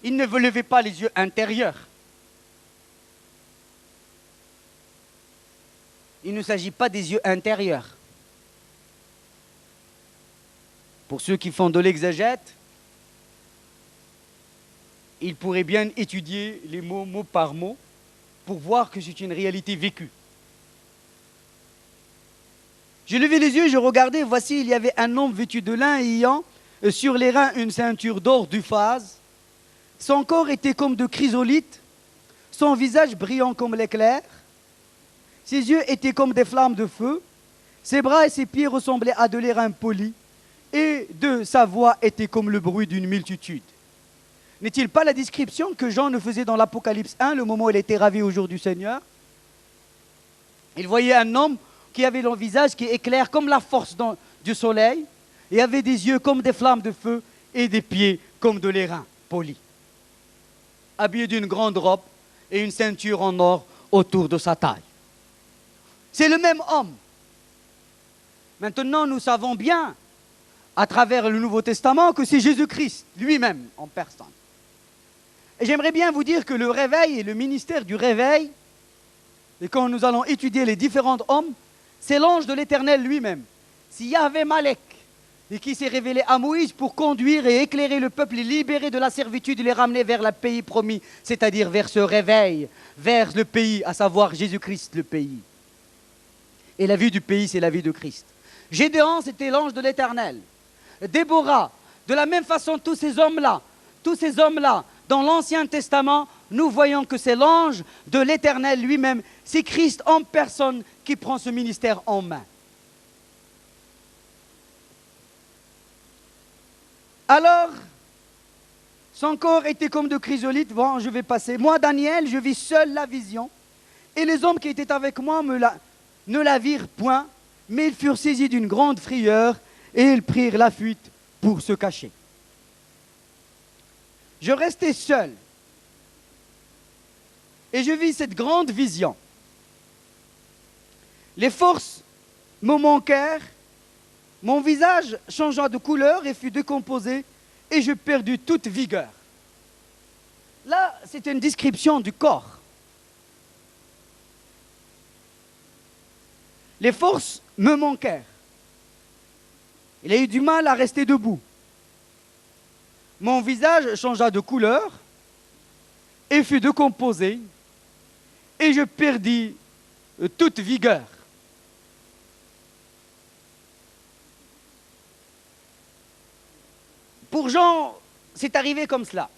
Il ne levait pas les yeux intérieurs. Il ne s'agit pas des yeux intérieurs. Pour ceux qui font de l'exégète, ils pourraient bien étudier les mots mot par mot pour voir que c'est une réalité vécue. Je levais les yeux, je regardais, voici, il y avait un homme vêtu de lin ayant sur les reins une ceinture d'or d'Uphase. Son corps était comme de chrysolite, son visage brillant comme l'éclair. Ses yeux étaient comme des flammes de feu, ses bras et ses pieds ressemblaient à de l'airain poli, et de sa voix était comme le bruit d'une multitude. N'est-il pas la description que Jean nous faisait dans l'Apocalypse 1, le moment où il était ravi au jour du Seigneur? Il voyait un homme qui avait le visage qui éclaire comme la force du soleil, et avait des yeux comme des flammes de feu, et des pieds comme de l'airain poli. Habillé d'une grande robe et une ceinture en or autour de sa taille. C'est le même homme. Maintenant, nous savons bien, à travers le Nouveau Testament, que c'est Jésus-Christ lui-même en personne. Et j'aimerais bien vous dire que le réveil et le ministère du réveil, et quand nous allons étudier les différents hommes, c'est l'ange de l'Éternel lui-même. Si Yahvé Malek, et qui s'est révélé à Moïse pour conduire et éclairer le peuple, les libérer de la servitude et les ramener vers le pays promis, c'est-à-dire vers ce réveil, vers le pays, à savoir Jésus-Christ le pays. Et la vie du pays, c'est la vie de Christ. Gédéon, c'était l'ange de l'Éternel. Déborah, de la même façon, tous ces hommes-là, dans l'Ancien Testament, nous voyons que c'est l'ange de l'Éternel lui-même, c'est Christ en personne qui prend ce ministère en main. Alors, son corps était comme de chrysolite. Bon, je vais passer. Moi, Daniel, je vis seul la vision. Et les hommes qui étaient avec moi ne la virent point, mais ils furent saisis d'une grande frayeur et ils prirent la fuite pour se cacher. Je restai seul et je vis cette grande vision. Les forces me manquèrent, mon visage changea de couleur et fut décomposé et je perdis toute vigueur. Là, c'est une description du corps. Les forces me manquèrent. Il a eu du mal à rester debout. Mon visage changea de couleur et fut décomposé et je perdis toute vigueur. Pour Jean, c'est arrivé comme cela.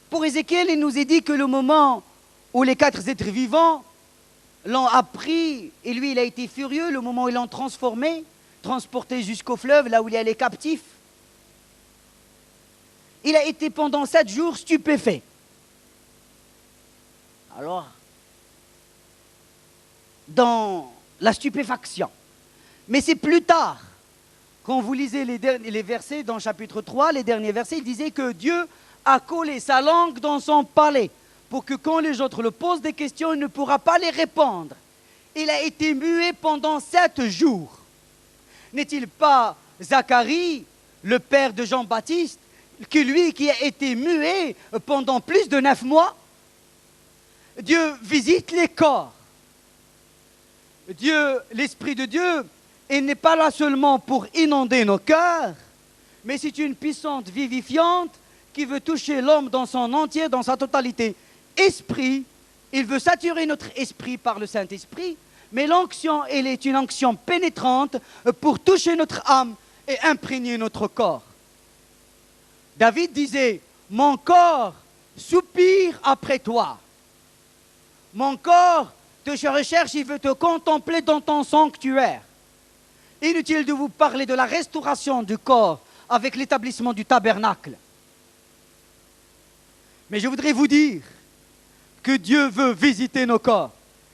Pour Ézéchiel, il nous est dit que le moment où les 4 êtres vivants l'ont appris, et lui, il a été furieux, le moment où ils l'ont transformé, transporté jusqu'au fleuve, là où il y a les captifs, il a été pendant 7 jours stupéfait. Alors, dans la stupéfaction. Mais c'est plus tard, quand vous lisez les versets dans chapitre 3, les derniers versets, il disait que Dieu a collé sa langue dans son palais pour que quand les autres le posent des questions, il ne pourra pas les répondre. Il a été muet pendant 7 jours. N'est-il pas Zacharie, le père de Jean-Baptiste, qui a été muet pendant plus de 9 mois? Dieu visite les corps. Dieu, l'Esprit de Dieu, il n'est pas là seulement pour inonder nos cœurs, mais c'est une puissante vivifiante qui veut toucher l'homme dans son entier, dans sa totalité. Esprit, il veut saturer notre esprit par le Saint-Esprit, mais l'onction, elle est une onction pénétrante pour toucher notre âme et imprégner notre corps. David disait, mon corps soupire après toi. Mon corps te recherche, il veut te contempler dans ton sanctuaire. Inutile de vous parler de la restauration du corps avec l'établissement du tabernacle. Mais je voudrais vous dire que Dieu veut visiter nos corps.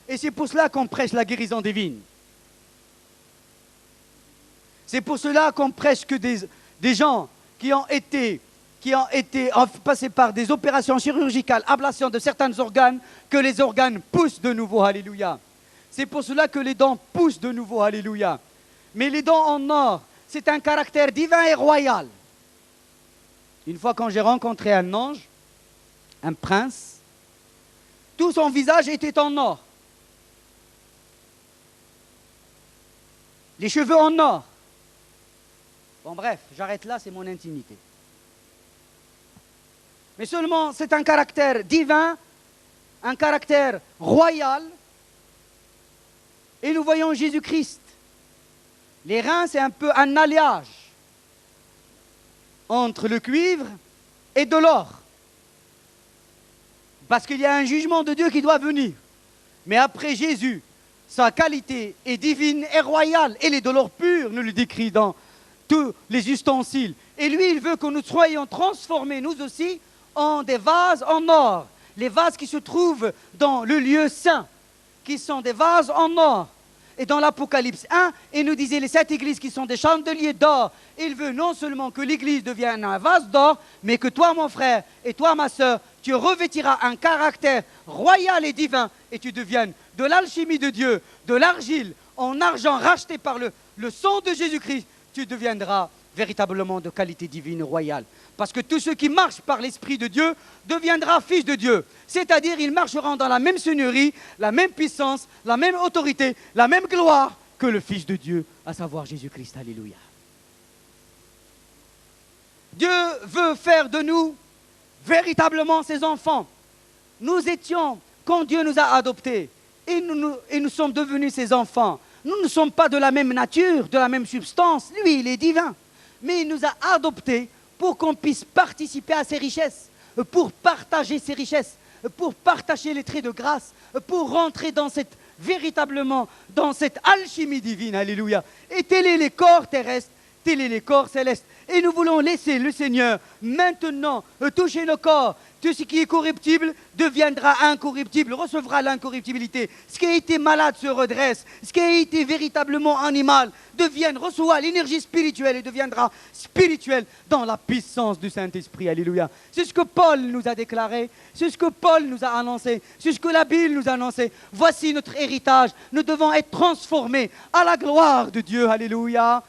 Et c'est pour cela qu'on prêche la guérison divine. C'est pour cela qu'on prêche que des gens qui ont passé par des opérations chirurgicales, ablation de certains organes, que les organes poussent de nouveau. Alléluia. C'est pour cela que les dents poussent de nouveau, alléluia. Mais les dents en or, c'est un caractère divin et royal. Une fois quand j'ai rencontré un ange, un prince, tout son visage était en or. Les cheveux en or. Bon bref, j'arrête là, c'est mon intimité. Mais seulement, c'est un caractère divin, un caractère royal. Et nous voyons Jésus-Christ. Les reins, c'est un peu un alliage entre le cuivre et de l'or. Parce qu'il y a un jugement de Dieu qui doit venir. Mais après Jésus, sa qualité est divine et royale. Elle est de l'or pur, nous le décrit dans tous les ustensiles. Et lui, il veut que nous soyons transformés, nous aussi, en des vases en or. Les vases qui se trouvent dans le lieu saint, qui sont des vases en or. Et dans l'Apocalypse 1, il nous disait les 7 églises qui sont des chandeliers d'or. Il veut non seulement que l'église devienne un vase d'or, mais que toi, mon frère, et toi, ma sœur, tu revêtiras un caractère royal et divin, et tu deviennes de l'alchimie de Dieu, de l'argile en argent racheté par le sang de Jésus-Christ. Tu deviendras véritablement de qualité divine royale. Parce que tous ceux qui marchent par l'Esprit de Dieu deviendront fils de Dieu. C'est-à-dire, ils marcheront dans la même seigneurie, la même puissance, la même autorité, la même gloire que le Fils de Dieu, à savoir Jésus-Christ. Alléluia. Dieu veut faire de nous véritablement ses enfants. Nous étions, quand Dieu nous a adoptés, et nous sommes devenus ses enfants. Nous ne sommes pas de la même nature, de la même substance. Lui, il est divin. Mais il nous a adoptés pour qu'on puisse participer à ses richesses, pour partager ses richesses, pour partager les traits de grâce, pour rentrer véritablement dans cette alchimie divine. Alléluia. Et tels sont les corps terrestres, tels sont les corps célestes. Et nous voulons laisser le Seigneur maintenant toucher nos corps. Tout ce qui est corruptible deviendra incorruptible, recevra l'incorruptibilité. Ce qui a été malade se redresse. Ce qui a été véritablement animal reçoit l'énergie spirituelle et deviendra spirituel dans la puissance du Saint-Esprit. Alléluia. C'est ce que Paul nous a déclaré. C'est ce que Paul nous a annoncé. C'est ce que la Bible nous a annoncé. Voici notre héritage. Nous devons être transformés à la gloire de Dieu. Alléluia.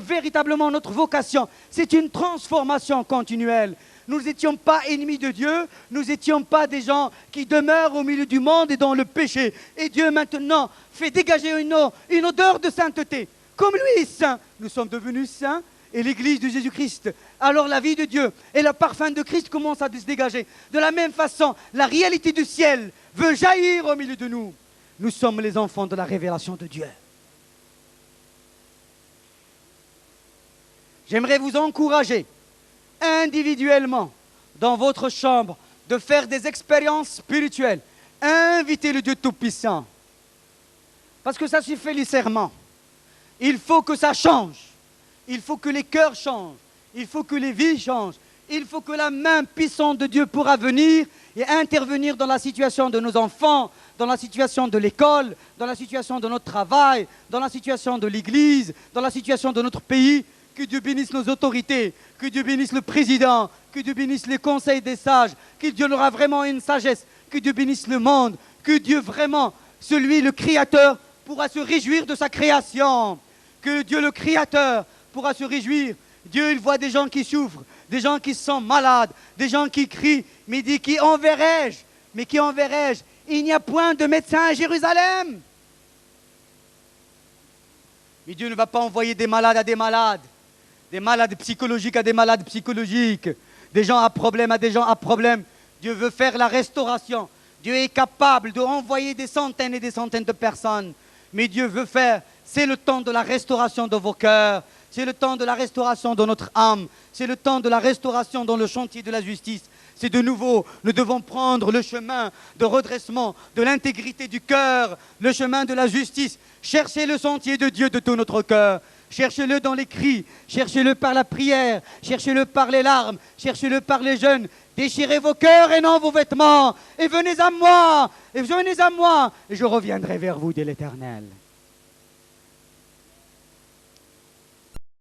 Véritablement, notre vocation, c'est une transformation continuelle. Nous n'étions pas ennemis de Dieu, nous n'étions pas des gens qui demeurent au milieu du monde et dans le péché. Et Dieu maintenant fait dégager une odeur de sainteté. Comme lui est saint, nous sommes devenus saints et l'Église de Jésus-Christ. Alors la vie de Dieu et le parfum de Christ commencent à se dégager. De la même façon, la réalité du ciel veut jaillir au milieu de nous. Nous sommes les enfants de la révélation de Dieu. J'aimerais vous encourager individuellement dans votre chambre de faire des expériences spirituelles. Invitez le Dieu Tout-Puissant. Parce que ça suffit les serments. Il faut que ça change. Il faut que les cœurs changent. Il faut que les vies changent. Il faut que la main puissante de Dieu pourra venir et intervenir dans la situation de nos enfants, dans la situation de l'école, dans la situation de notre travail, dans la situation de l'Église, dans la situation de notre pays. Que Dieu bénisse nos autorités, que Dieu bénisse le président, que Dieu bénisse les conseils des sages, que Dieu aura vraiment une sagesse, que Dieu bénisse le monde, que Dieu vraiment, celui, le Créateur, pourra se réjouir de sa création, que Dieu, le Créateur, pourra se réjouir. Dieu, il voit des gens qui souffrent, des gens qui sont malades, des gens qui crient, mais il dit, qui enverrai-je? Mais qui enverrai-je? Il n'y a point de médecin à Jérusalem. Mais Dieu ne va pas envoyer des malades à des malades. Des malades psychologiques à des malades psychologiques, des gens à problème à des gens à problème. Dieu veut faire la restauration. Dieu est capable de renvoyer des centaines et des centaines de personnes. Mais Dieu veut faire, c'est le temps de la restauration de vos cœurs. C'est le temps de la restauration de notre âme. C'est le temps de la restauration dans le chantier de la justice. C'est de nouveau, nous devons prendre le chemin de redressement, de l'intégrité du cœur, le chemin de la justice. Cherchez le sentier de Dieu de tout notre cœur. Cherchez-le dans les cris, cherchez-le par la prière, cherchez-le par les larmes, cherchez-le par les jeûnes. Déchirez vos cœurs et non vos vêtements, et venez à moi, et je reviendrai vers vous, dit l'Éternel.